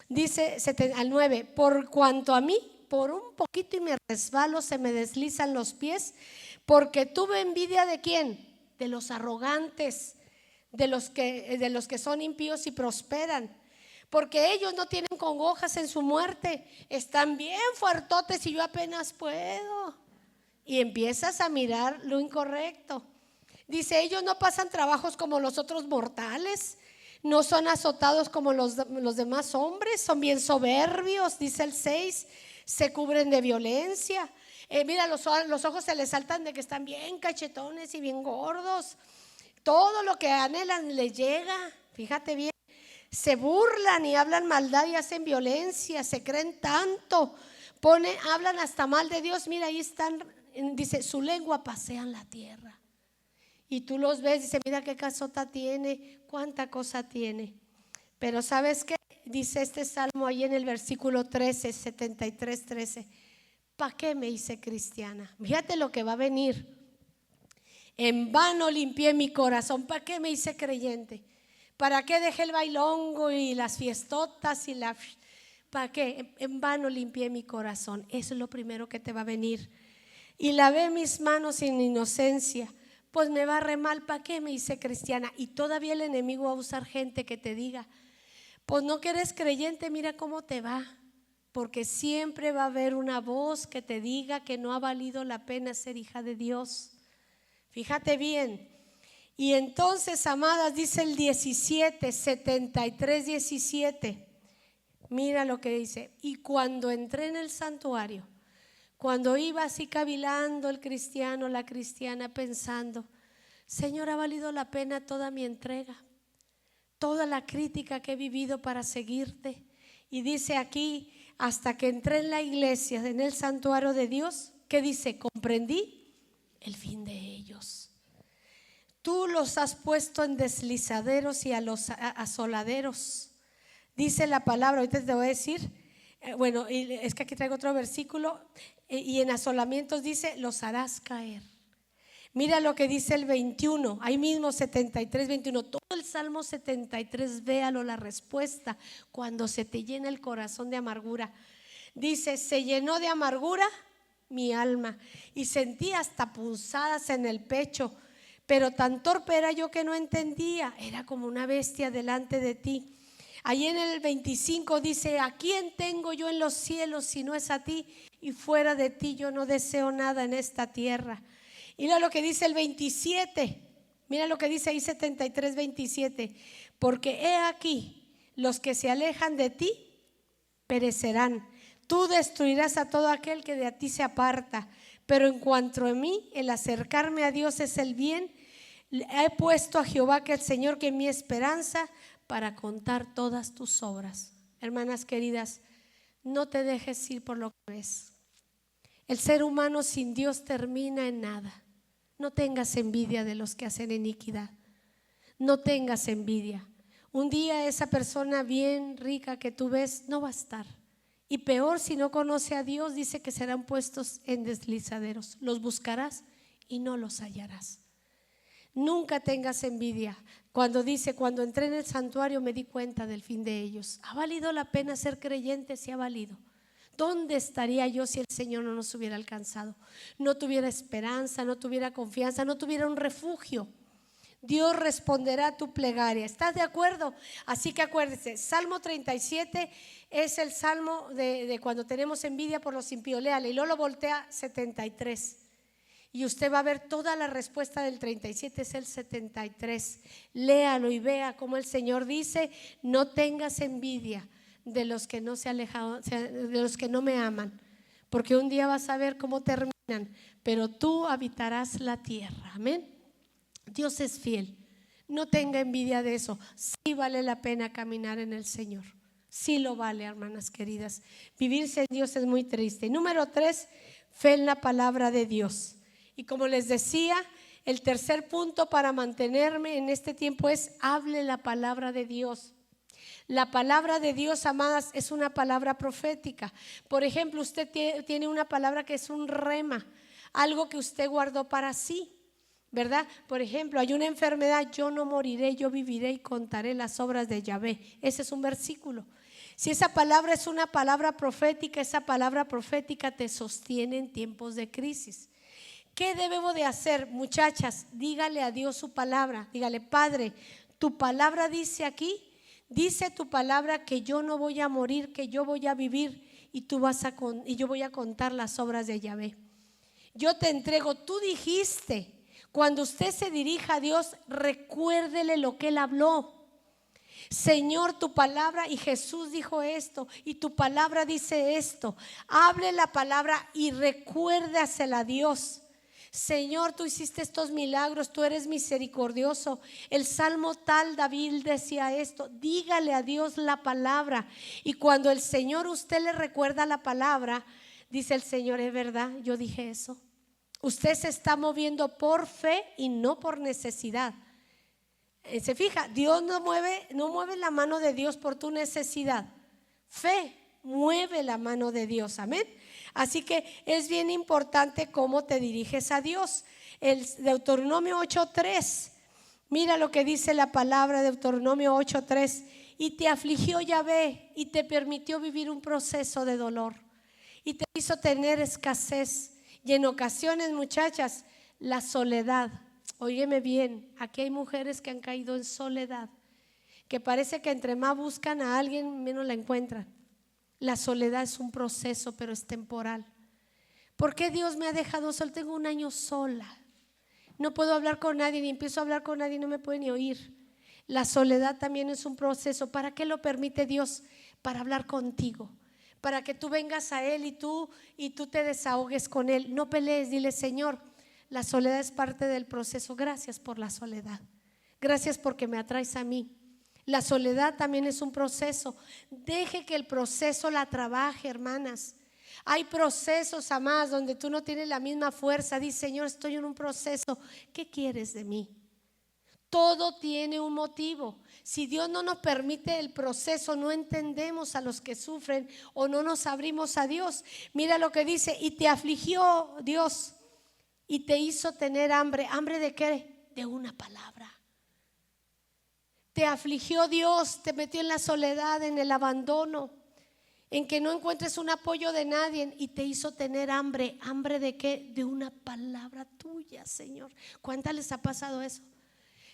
Dice al 9: por cuanto a mí, por un poquito y me resbalo, se me deslizan los pies, porque tuve envidia ¿de quién? De los arrogantes, de los que son impíos y prosperan, porque ellos no tienen congojas en su muerte, están bien fuertotes y yo apenas puedo. Y empiezas a mirar lo incorrecto. Dice: ellos no pasan trabajos como los otros mortales, no son azotados como los demás hombres, son bien soberbios, dice el 6, se cubren de violencia. Mira, los ojos se les saltan de que están bien cachetones y bien gordos. Todo lo que anhelan les llega, fíjate bien. Se burlan y hablan maldad y hacen violencia, se creen tanto, hablan hasta mal de Dios. Mira, ahí están, dice: su lengua pasea en la tierra. Y tú los ves, dice: mira qué casota tiene, cuánta cosa tiene. Pero ¿sabes qué? Dice este salmo ahí en el versículo 13, 73:13. ¿Para qué me hice cristiana? Fíjate lo que va a venir. En vano limpié mi corazón. ¿Para qué me hice creyente? ¿Para qué dejé el bailongo y las fiestotas y ¿para qué? En vano limpié mi corazón. Eso es lo primero que te va a venir. Y lavé mis manos sin inocencia, pues me va re mal. ¿Para qué me hice cristiana? Y todavía el enemigo va a usar gente que te diga: pues no que eres creyente, mira cómo te va. Porque siempre va a haber una voz que te diga que no ha valido la pena ser hija de Dios. Fíjate bien. Y entonces, amadas, dice el 17, 73:17. Mira lo que dice: y cuando entré en el santuario, cuando iba así cavilando el cristiano, la cristiana, pensando: Señor, ha valido la pena toda mi entrega, toda la crítica que he vivido para seguirte. Y dice aquí: hasta que entré en la iglesia, en el santuario de Dios, ¿qué dice? Comprendí el fin de ellos. Tú los has puesto en deslizaderos y a los asoladeros. Dice la palabra, ahorita te voy a decir. Bueno, es que aquí traigo otro versículo. Y en asolamientos dice: los harás caer. Mira lo que dice el 21, ahí mismo 73:21. Todo el Salmo 73, véalo la respuesta cuando se te llena el corazón de amargura. Dice: se llenó de amargura mi alma y sentí hasta punzadas en el pecho, pero tan torpe era yo que no entendía, era como una bestia delante de ti. Allí en el 25 dice: ¿a quién tengo yo en los cielos si no es a ti? Y fuera de ti yo no deseo nada en esta tierra. Y mira lo que dice el 27. Mira lo que dice ahí 73:27. Porque he aquí, los que se alejan de ti perecerán. Tú destruirás a todo aquel que de ti se aparta. Pero en cuanto a mí, el acercarme a Dios es el bien. He puesto a Jehová, que el Señor, que es mi esperanza, para contar todas tus obras. Hermanas queridas, no te dejes ir por lo que ves. El ser humano sin Dios termina en nada. No tengas envidia de los que hacen iniquidad. No tengas envidia. Un día esa persona bien rica que tú ves no va a estar. Y peor, si no conoce a Dios, dice que serán puestos en deslizaderos. Los buscarás y no los hallarás. Nunca tengas envidia. Cuando dice, cuando entré en el santuario me di cuenta del fin de ellos. ¿Ha valido la pena ser creyente? Sí ha valido. ¿Dónde estaría yo si el Señor no nos hubiera alcanzado? No tuviera esperanza, no tuviera confianza, no tuviera un refugio. Dios responderá a tu plegaria. ¿Estás de acuerdo? Así que acuérdese, Salmo 37 es el salmo de cuando tenemos envidia por los impíos. Léale y luego lo voltea 73. Y usted va a ver toda la respuesta del 37, es el 73. Léalo y vea cómo el Señor dice: no tengas envidia de los que no se alejaron, de los que no me aman, porque un día vas a ver cómo terminan, pero tú habitarás la tierra. Amén. Dios es fiel. No tenga envidia de eso. Sí vale la pena caminar en el Señor. Sí lo vale, hermanas queridas. Vivir sin Dios es muy triste. Y número 3, fe en la palabra de Dios. Y como les decía, el tercer punto para mantenerme en este tiempo es: hable la palabra de Dios. La palabra de Dios, amadas, es una palabra profética. Por ejemplo, usted tiene una palabra que es un rema, algo que usted guardó para sí, ¿verdad? Por ejemplo, hay una enfermedad: yo no moriré, yo viviré y contaré las obras de Yahvé. Ese es un versículo. Si esa palabra es una palabra profética, esa palabra profética te sostiene en tiempos de crisis. ¿Qué debemos de hacer, muchachas? Dígale a Dios su palabra. Dígale: Padre, tu palabra dice aquí, dice tu palabra que yo no voy a morir, que yo voy a vivir y yo voy a contar las obras de Yahvé. Yo te entrego. Tú dijiste, cuando usted se dirija a Dios, recuérdele lo que Él habló. Señor, tu palabra, y Jesús dijo esto, y tu palabra dice esto. Hable la palabra y recuérdasela a Dios. Señor, tú hiciste estos milagros, tú eres misericordioso. El salmo tal, David decía esto. Dígale a Dios la palabra. Y cuando el Señor, usted le recuerda la palabra, dice el Señor: es verdad, yo dije eso. Usted se está moviendo por fe y no por necesidad. Se fija, Dios no mueve la mano de Dios por tu necesidad. Fe mueve la mano de Dios, amén. Así que es bien importante cómo te diriges a Dios. El Deuteronomio 8:3, mira lo que dice la palabra. Deuteronomio 8:3: y te afligió Yahvé y te permitió vivir un proceso de dolor y te hizo tener escasez. Y en ocasiones, muchachas, la soledad. Óyeme bien, aquí hay mujeres que han caído en soledad, que parece que entre más buscan a alguien, menos la encuentran. La soledad es un proceso, pero es temporal. ¿Por qué Dios me ha dejado sola? Tengo un año sola. No puedo hablar con nadie, ni empiezo a hablar con nadie, no me puede ni oír. La soledad también es un proceso. ¿Para qué lo permite Dios? Para hablar contigo, para que tú vengas a Él y tú te desahogues con Él. No pelees, dile: Señor, la soledad es parte del proceso. Gracias por la soledad. Gracias porque me atraes a mí. La soledad también es un proceso. Deje que el proceso la trabaje, hermanas. Hay procesos, amadas, donde tú no tienes la misma fuerza. Dice: Señor, estoy en un proceso. ¿Qué quieres de mí? Todo tiene un motivo. Si Dios no nos permite el proceso, no entendemos a los que sufren o no nos abrimos a Dios. Mira lo que dice: y te afligió Dios y te hizo tener hambre. ¿Hambre de qué? De una palabra. Te afligió Dios, te metió en la soledad, en el abandono, en que no encuentres un apoyo de nadie, y te hizo tener hambre. ¿Hambre de qué? De una palabra tuya, Señor. ¿Cuántas les ha pasado eso?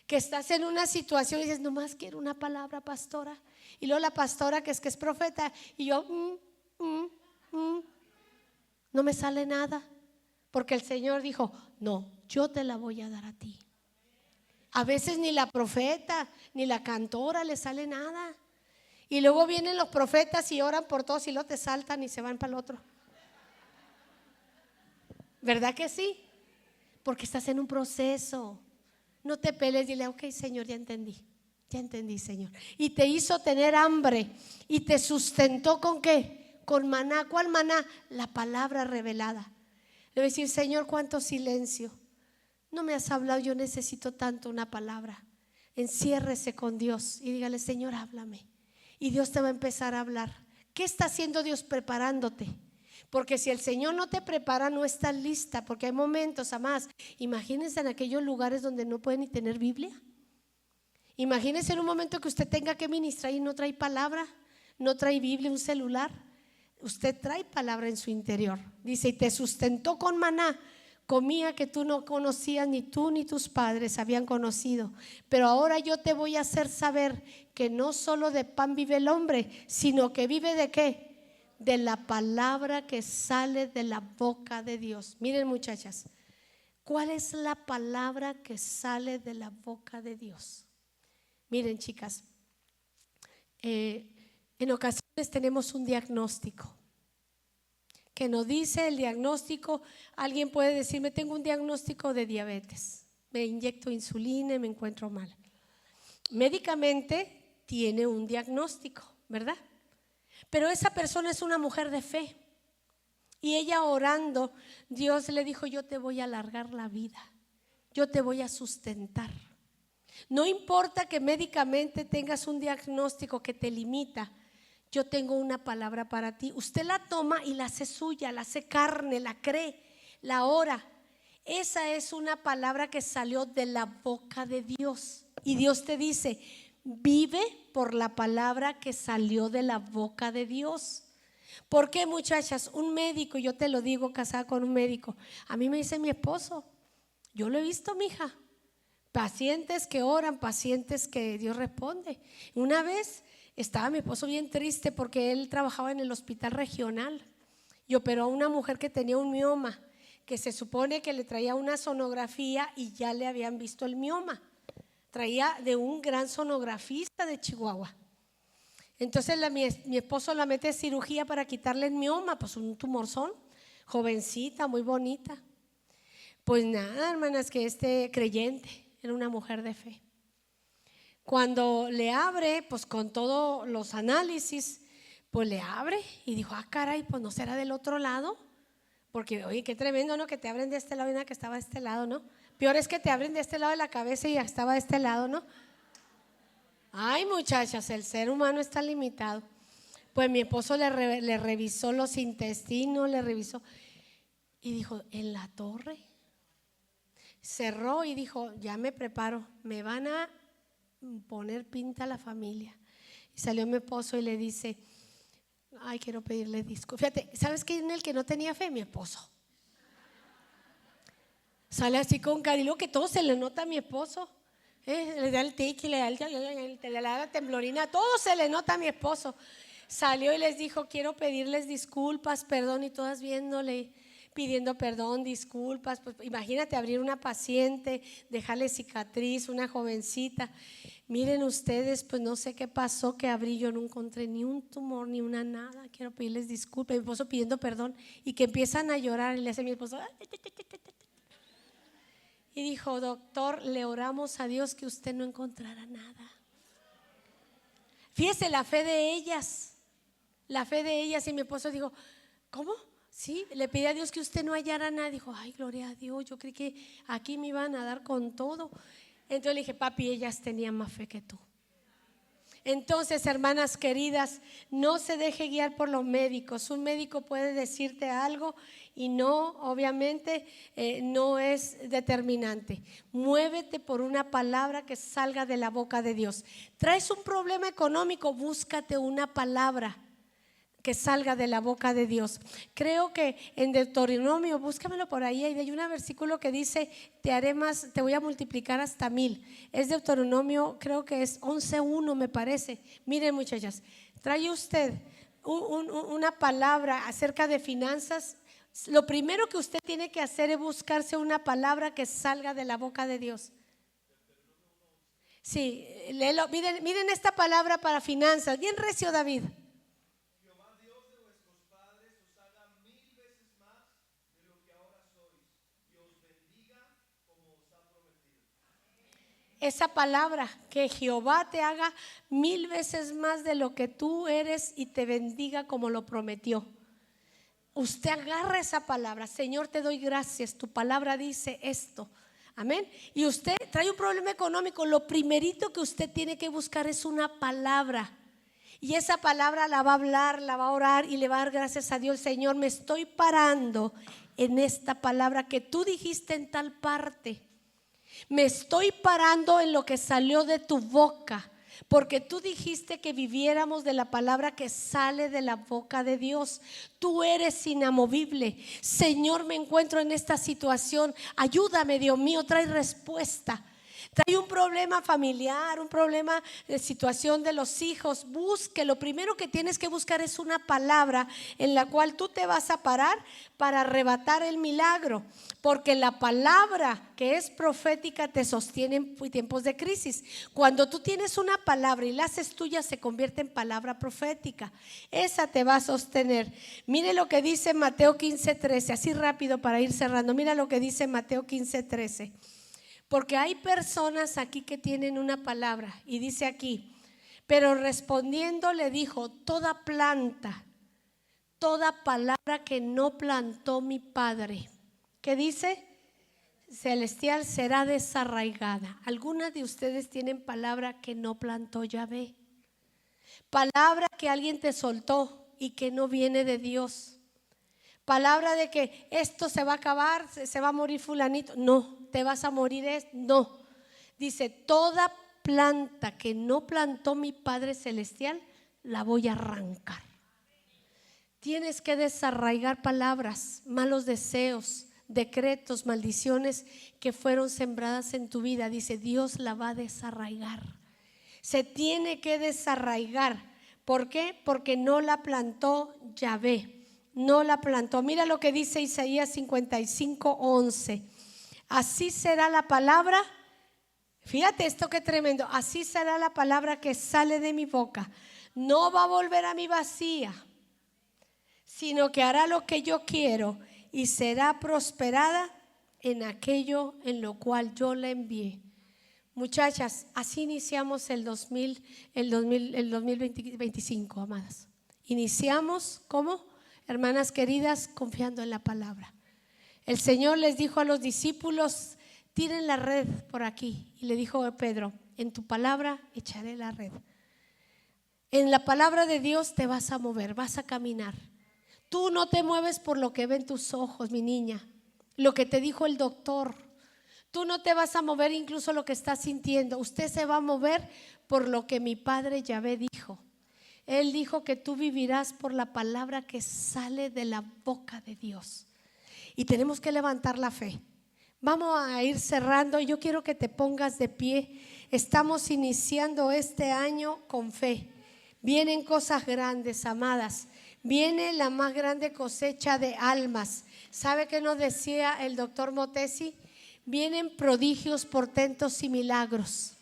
Que estás en una situación y dices: nomás quiero una palabra, pastora. Y luego la pastora que es profeta, y yo no me sale nada, porque el Señor dijo: no, yo te la voy a dar a ti. A veces ni la profeta ni la cantora le sale nada. Y luego vienen los profetas y oran por todos y luego te saltan y se van para el otro. ¿Verdad que sí? Porque estás en un proceso. No te pelees, dile, ok, Señor, ya entendí, Señor. Y te hizo tener hambre y te sustentó ¿con qué? Con maná. ¿Cuál maná? La palabra revelada. Le voy a decir, Señor, cuánto silencio. No me has hablado, yo necesito tanto una palabra. Enciérrese con Dios y dígale, Señor, háblame. Y Dios te va a empezar a hablar. ¿Qué está haciendo Dios? Preparándote. Porque si el Señor no te prepara, no estás lista. Porque hay momentos, amadas, imagínense en aquellos lugares donde no pueden ni tener Biblia. Imagínense en un momento que usted tenga que ministrar y no trae palabra, no trae Biblia, un celular. Usted trae palabra en su interior. Dice, y te sustentó con maná. Comía que tú no conocías, ni tú ni tus padres habían conocido. Pero ahora yo te voy a hacer saber que no solo de pan vive el hombre, sino que vive ¿de qué? De la palabra que sale de la boca de Dios. Miren, muchachas, ¿cuál es la palabra que sale de la boca de Dios? Miren, chicas, en ocasiones tenemos un diagnóstico que nos dice el diagnóstico. Alguien puede decirme, tengo un diagnóstico de diabetes, me inyecto insulina y me encuentro mal. Médicamente tiene un diagnóstico, ¿verdad? Pero esa persona es una mujer de fe y ella orando, Dios le dijo, yo te voy a alargar la vida, yo te voy a sustentar. No importa que médicamente tengas un diagnóstico que te limita, yo tengo una palabra para ti. Usted la toma y la hace suya, la hace carne, la cree, la ora. Esa es una palabra que salió de la boca de Dios. Y Dios te dice, vive por la palabra que salió de la boca de Dios. ¿Por qué, muchachas? Un médico, yo te lo digo, casada con un médico, a mí me dice mi esposo, yo lo he visto, mija, pacientes que oran, pacientes que Dios responde. Una vez estaba mi esposo bien triste porque él trabajaba en el hospital regional y operó a una mujer que tenía un mioma, que se supone que le traía una sonografía y ya le habían visto el mioma. Traía de un gran sonografista de Chihuahua. Entonces mi esposo la mete en cirugía para quitarle el mioma, pues un tumorzón, jovencita, muy bonita. Pues nada, hermanas, que creyente, era una mujer de fe. Cuando le abre, pues con todos los análisis, pues le abre y dijo, caray, pues no será del otro lado. Porque, oye, qué tremendo, ¿no? Que te abren de este lado y una que estaba de este lado, ¿no? Peor es que te abren de este lado de la cabeza y ya estaba de este lado, ¿no? Ay, muchachas, el ser humano está limitado. Pues mi esposo le revisó los intestinos, le revisó y dijo, en la torre. Cerró y dijo, ya me preparo, me van a poner pinta a la familia. Y salió mi esposo y le dice, ay, quiero pedirle disculpas. Fíjate, ¿sabes quién es el que no tenía fe? Mi esposo. Sale así con cariño, que todo se le nota a mi esposo. Le da el tic, le da la temblorina, todo se le nota a mi esposo. Salió y les dijo, quiero pedirles disculpas, perdón, y todas viéndole, pidiendo perdón, disculpas. Pues imagínate abrir una paciente, dejarle cicatriz, una jovencita. Miren ustedes, pues no sé qué pasó, que abrí, yo no encontré ni un tumor, ni una nada. Quiero pedirles disculpas. Mi esposo pidiendo perdón y que empiezan a llorar y le hace mi esposo. Y dijo, doctor, le oramos a Dios que usted no encontrara nada. Fíjese la fe de ellas. La fe de ellas. Y mi esposo dijo, ¿cómo? Sí, le pedí a Dios que usted no hallara nada. Dijo, ay, gloria a Dios, yo creí que aquí me iban a dar con todo. Entonces le dije, papi, ellas tenían más fe que tú. Entonces, hermanas queridas, no se deje guiar por los médicos. Un médico puede decirte algo y no, obviamente, no es determinante. Muévete por una palabra que salga de la boca de Dios. ¿Traes un problema económico? Búscate una palabra que salga de la boca de Dios. Creo que en Deuteronomio, búscamelo por ahí, hay un versículo que dice, te voy a multiplicar hasta 1000. Es Deuteronomio, creo que es 11:1 me parece. Miren, muchachas, trae usted una palabra acerca de finanzas. Lo primero que usted tiene que hacer es buscarse una palabra que salga de la boca de Dios. Sí, léelo. Miren esta palabra para finanzas. Bien recio, David. Esa palabra, que Jehová te haga 1000 veces más de lo que tú eres y te bendiga como lo prometió. Usted agarra esa palabra. Señor, te doy gracias, tu palabra dice esto. Amén. Y usted trae un problema económico, lo primerito que usted tiene que buscar es una palabra. Y esa palabra la va a hablar, la va a orar y le va a dar gracias a Dios. Señor, me estoy parando en esta palabra que tú dijiste en tal parte. Me estoy parando en lo que salió de tu boca, porque tú dijiste que viviéramos de la palabra que sale de la boca de Dios. Tú eres inamovible. Señor, me encuentro en esta situación. Ayúdame, Dios mío, trae respuesta. Trae un problema familiar, un problema de situación de los hijos. Busque, lo primero que tienes que buscar es una palabra en la cual tú te vas a parar para arrebatar el milagro. Porque la palabra que es profética te sostiene en tiempos de crisis. Cuando tú tienes una palabra y la haces tuya, se convierte en palabra profética. Esa te va a sostener. Mire lo que dice Mateo 15:13, así rápido para ir cerrando. Mira lo que dice Mateo 15:13. Porque hay personas aquí que tienen una palabra y dice aquí, pero respondiendo le dijo, toda planta, toda palabra que no plantó mi Padre, ¿qué dice? Celestial será desarraigada. Algunas de ustedes tienen palabra que no plantó Yahvé, palabra que alguien te soltó y que no viene de Dios. Palabra de que esto se va a acabar, se va a morir fulanito. No, te vas a morir. No. Dice, toda planta que no plantó mi Padre Celestial, la voy a arrancar. Tienes que desarraigar palabras, malos deseos, decretos, maldiciones que fueron sembradas en tu vida. Dice, Dios la va a desarraigar. Se tiene que desarraigar. ¿Por qué? Porque no la plantó Yahvé. No la plantó. Mira lo que dice Isaías 55:11. Así será la palabra. Fíjate esto que tremendo. Así será la palabra que sale de mi boca. No va a volver a mí vacía, sino que hará lo que yo quiero y será prosperada en aquello en lo cual yo la envié. Muchachas, así iniciamos el 2025, amadas. Iniciamos, ¿cómo? Hermanas queridas, confiando en la palabra. El Señor les dijo a los discípulos, tiren la red por aquí. Y le dijo a Pedro, en tu palabra echaré la red. En la palabra de Dios te vas a mover, vas a caminar. Tú no te mueves por lo que ven tus ojos, mi niña, lo que te dijo el doctor. Tú no te vas a mover incluso lo que estás sintiendo. Usted se va a mover por lo que mi Padre Yahvé dijo. Él dijo que tú vivirás por la palabra que sale de la boca de Dios. Y tenemos que levantar la fe. Vamos a ir cerrando. Yo quiero que te pongas de pie. Estamos iniciando este año con fe. Vienen cosas grandes, amadas. Viene la más grande cosecha de almas. ¿Sabe qué nos decía el doctor Motesi? Vienen prodigios, portentos y milagros.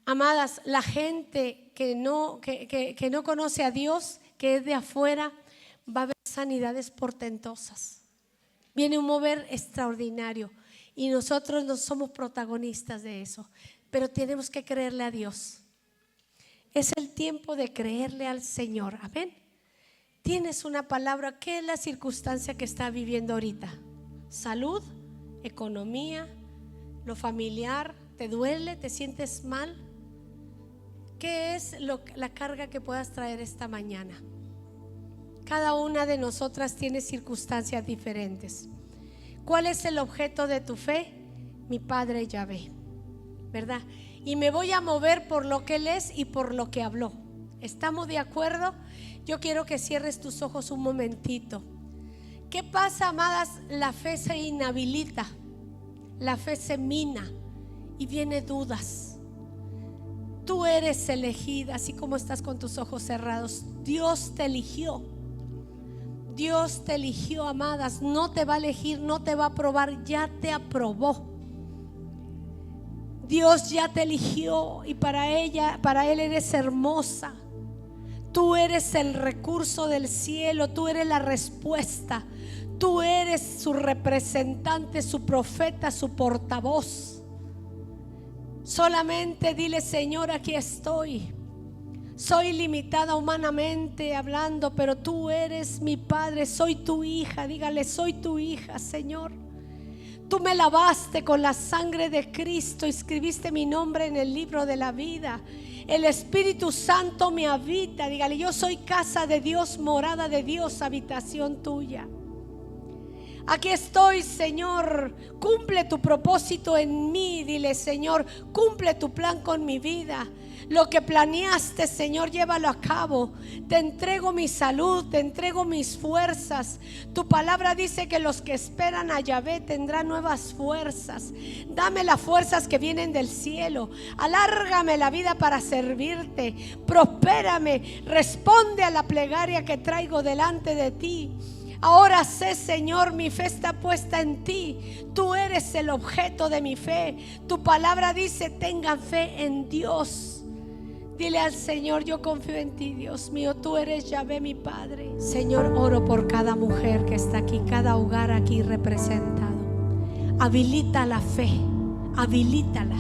Amadas, la gente que no conoce a Dios, que es de afuera, va a ver sanidades portentosas. Viene un mover extraordinario y nosotros no somos protagonistas de eso, pero tenemos que creerle a Dios. Es el tiempo de creerle al Señor. Amén. Tienes una palabra. ¿Qué es la circunstancia que está viviendo ahorita? Salud, economía, lo familiar. ¿Te duele? ¿Te sientes mal? ¿Qué es la carga que puedas traer esta mañana? Cada una de nosotras tiene circunstancias diferentes. ¿Cuál es el objeto de tu fe? Mi Padre Yahvé, ¿verdad? Y me voy a mover por lo que Él es y por lo que habló. ¿Estamos de acuerdo? Yo quiero que cierres tus ojos un momentito. ¿Qué pasa, amadas? La fe se inhabilita, la fe se mina y viene dudas. Tú eres elegida, así como estás con tus ojos cerrados. Dios te eligió. Dios te eligió, amadas. No te va a elegir, no te va a aprobar, ya te aprobó. Dios ya te eligió y para Él eres hermosa. Tú eres el recurso del cielo, tú eres la respuesta. Tú eres su representante, su profeta, su portavoz. Solamente dile: Señor, aquí estoy. Soy limitada humanamente hablando, pero tú eres mi Padre, soy tu hija. Dígale: soy tu hija, Señor. Tú me lavaste con la sangre de Cristo, escribiste mi nombre en el libro de la vida. El Espíritu Santo me habita. Dígale: yo soy casa de Dios, morada de Dios, habitación tuya. Aquí estoy, Señor. Cumple tu propósito en mí. Dile: Señor, cumple tu plan con mi vida. Lo que planeaste, Señor, llévalo a cabo. Te entrego mi salud, te entrego mis fuerzas. Tu palabra dice que los que esperan a Yahvé tendrán nuevas fuerzas. Dame las fuerzas que vienen del cielo. Alárgame la vida para servirte. Prospérame. Responde a la plegaria que traigo delante de ti. Ahora sé, Señor, mi fe está puesta en ti. Tú eres el objeto de mi fe. Tu palabra dice: tengan fe en Dios. Dile al Señor: yo confío en ti, Dios mío. Tú eres Yahvé, mi Padre. Señor, oro por cada mujer que está aquí, cada hogar aquí representado. Habilita la fe, habilítala.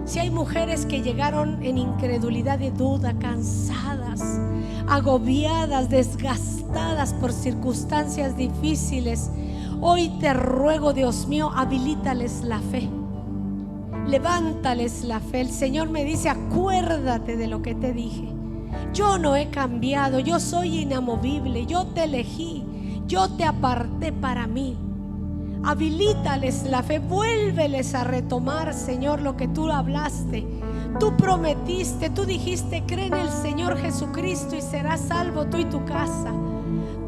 Si hay mujeres que llegaron en incredulidad y duda, cansadas, agobiadas, desgastadas por circunstancias difíciles, hoy te ruego, Dios mío, habilítales la fe. Levántales la fe. El Señor me dice: acuérdate de lo que te dije. Yo no he cambiado, yo soy inamovible, yo te elegí, yo te aparté para mí. Habilítales la fe, vuélveles a retomar, Señor, lo que tú hablaste. Tú prometiste, tú dijiste: cree en el Señor Jesucristo y serás salvo tú y tu casa.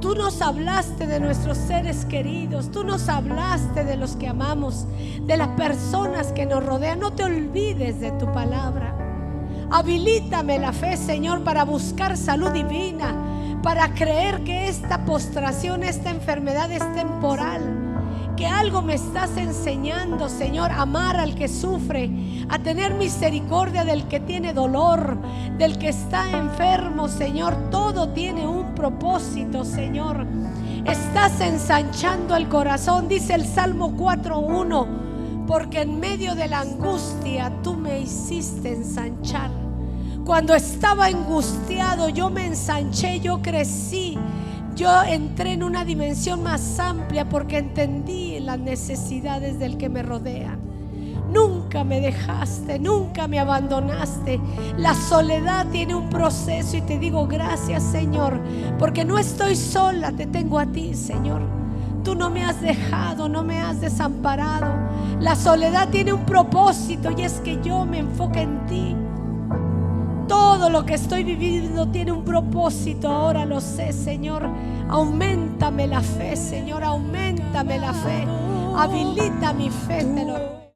Tú nos hablaste de nuestros seres queridos, tú nos hablaste de los que amamos, de las personas que nos rodean. No te olvides de tu palabra. Habilítame la fe, Señor, para buscar salud divina, para creer que esta postración, esta enfermedad es temporal. Que algo me estás enseñando, Señor: amar al que sufre, a tener misericordia del que tiene dolor, del que está enfermo, Señor. Todo tiene un propósito, Señor. Estás ensanchando el corazón, dice el Salmo 4:1, porque en medio de la angustia tú me hiciste ensanchar. Cuando estaba angustiado, yo me ensanché, yo crecí. Yo entré en una dimensión más amplia porque entendí las necesidades del que me rodean. Nunca me dejaste, nunca me abandonaste. La soledad tiene un proceso y te digo gracias, Señor, porque no estoy sola, te tengo a ti, Señor. Tú no me has dejado, no me has desamparado. La soledad tiene un propósito y es que yo me enfoque en ti. Todo lo que estoy viviendo tiene un propósito, ahora lo sé, Señor. Auméntame la fe, Señor, auméntame la fe. Habilita mi fe, te lo ruego.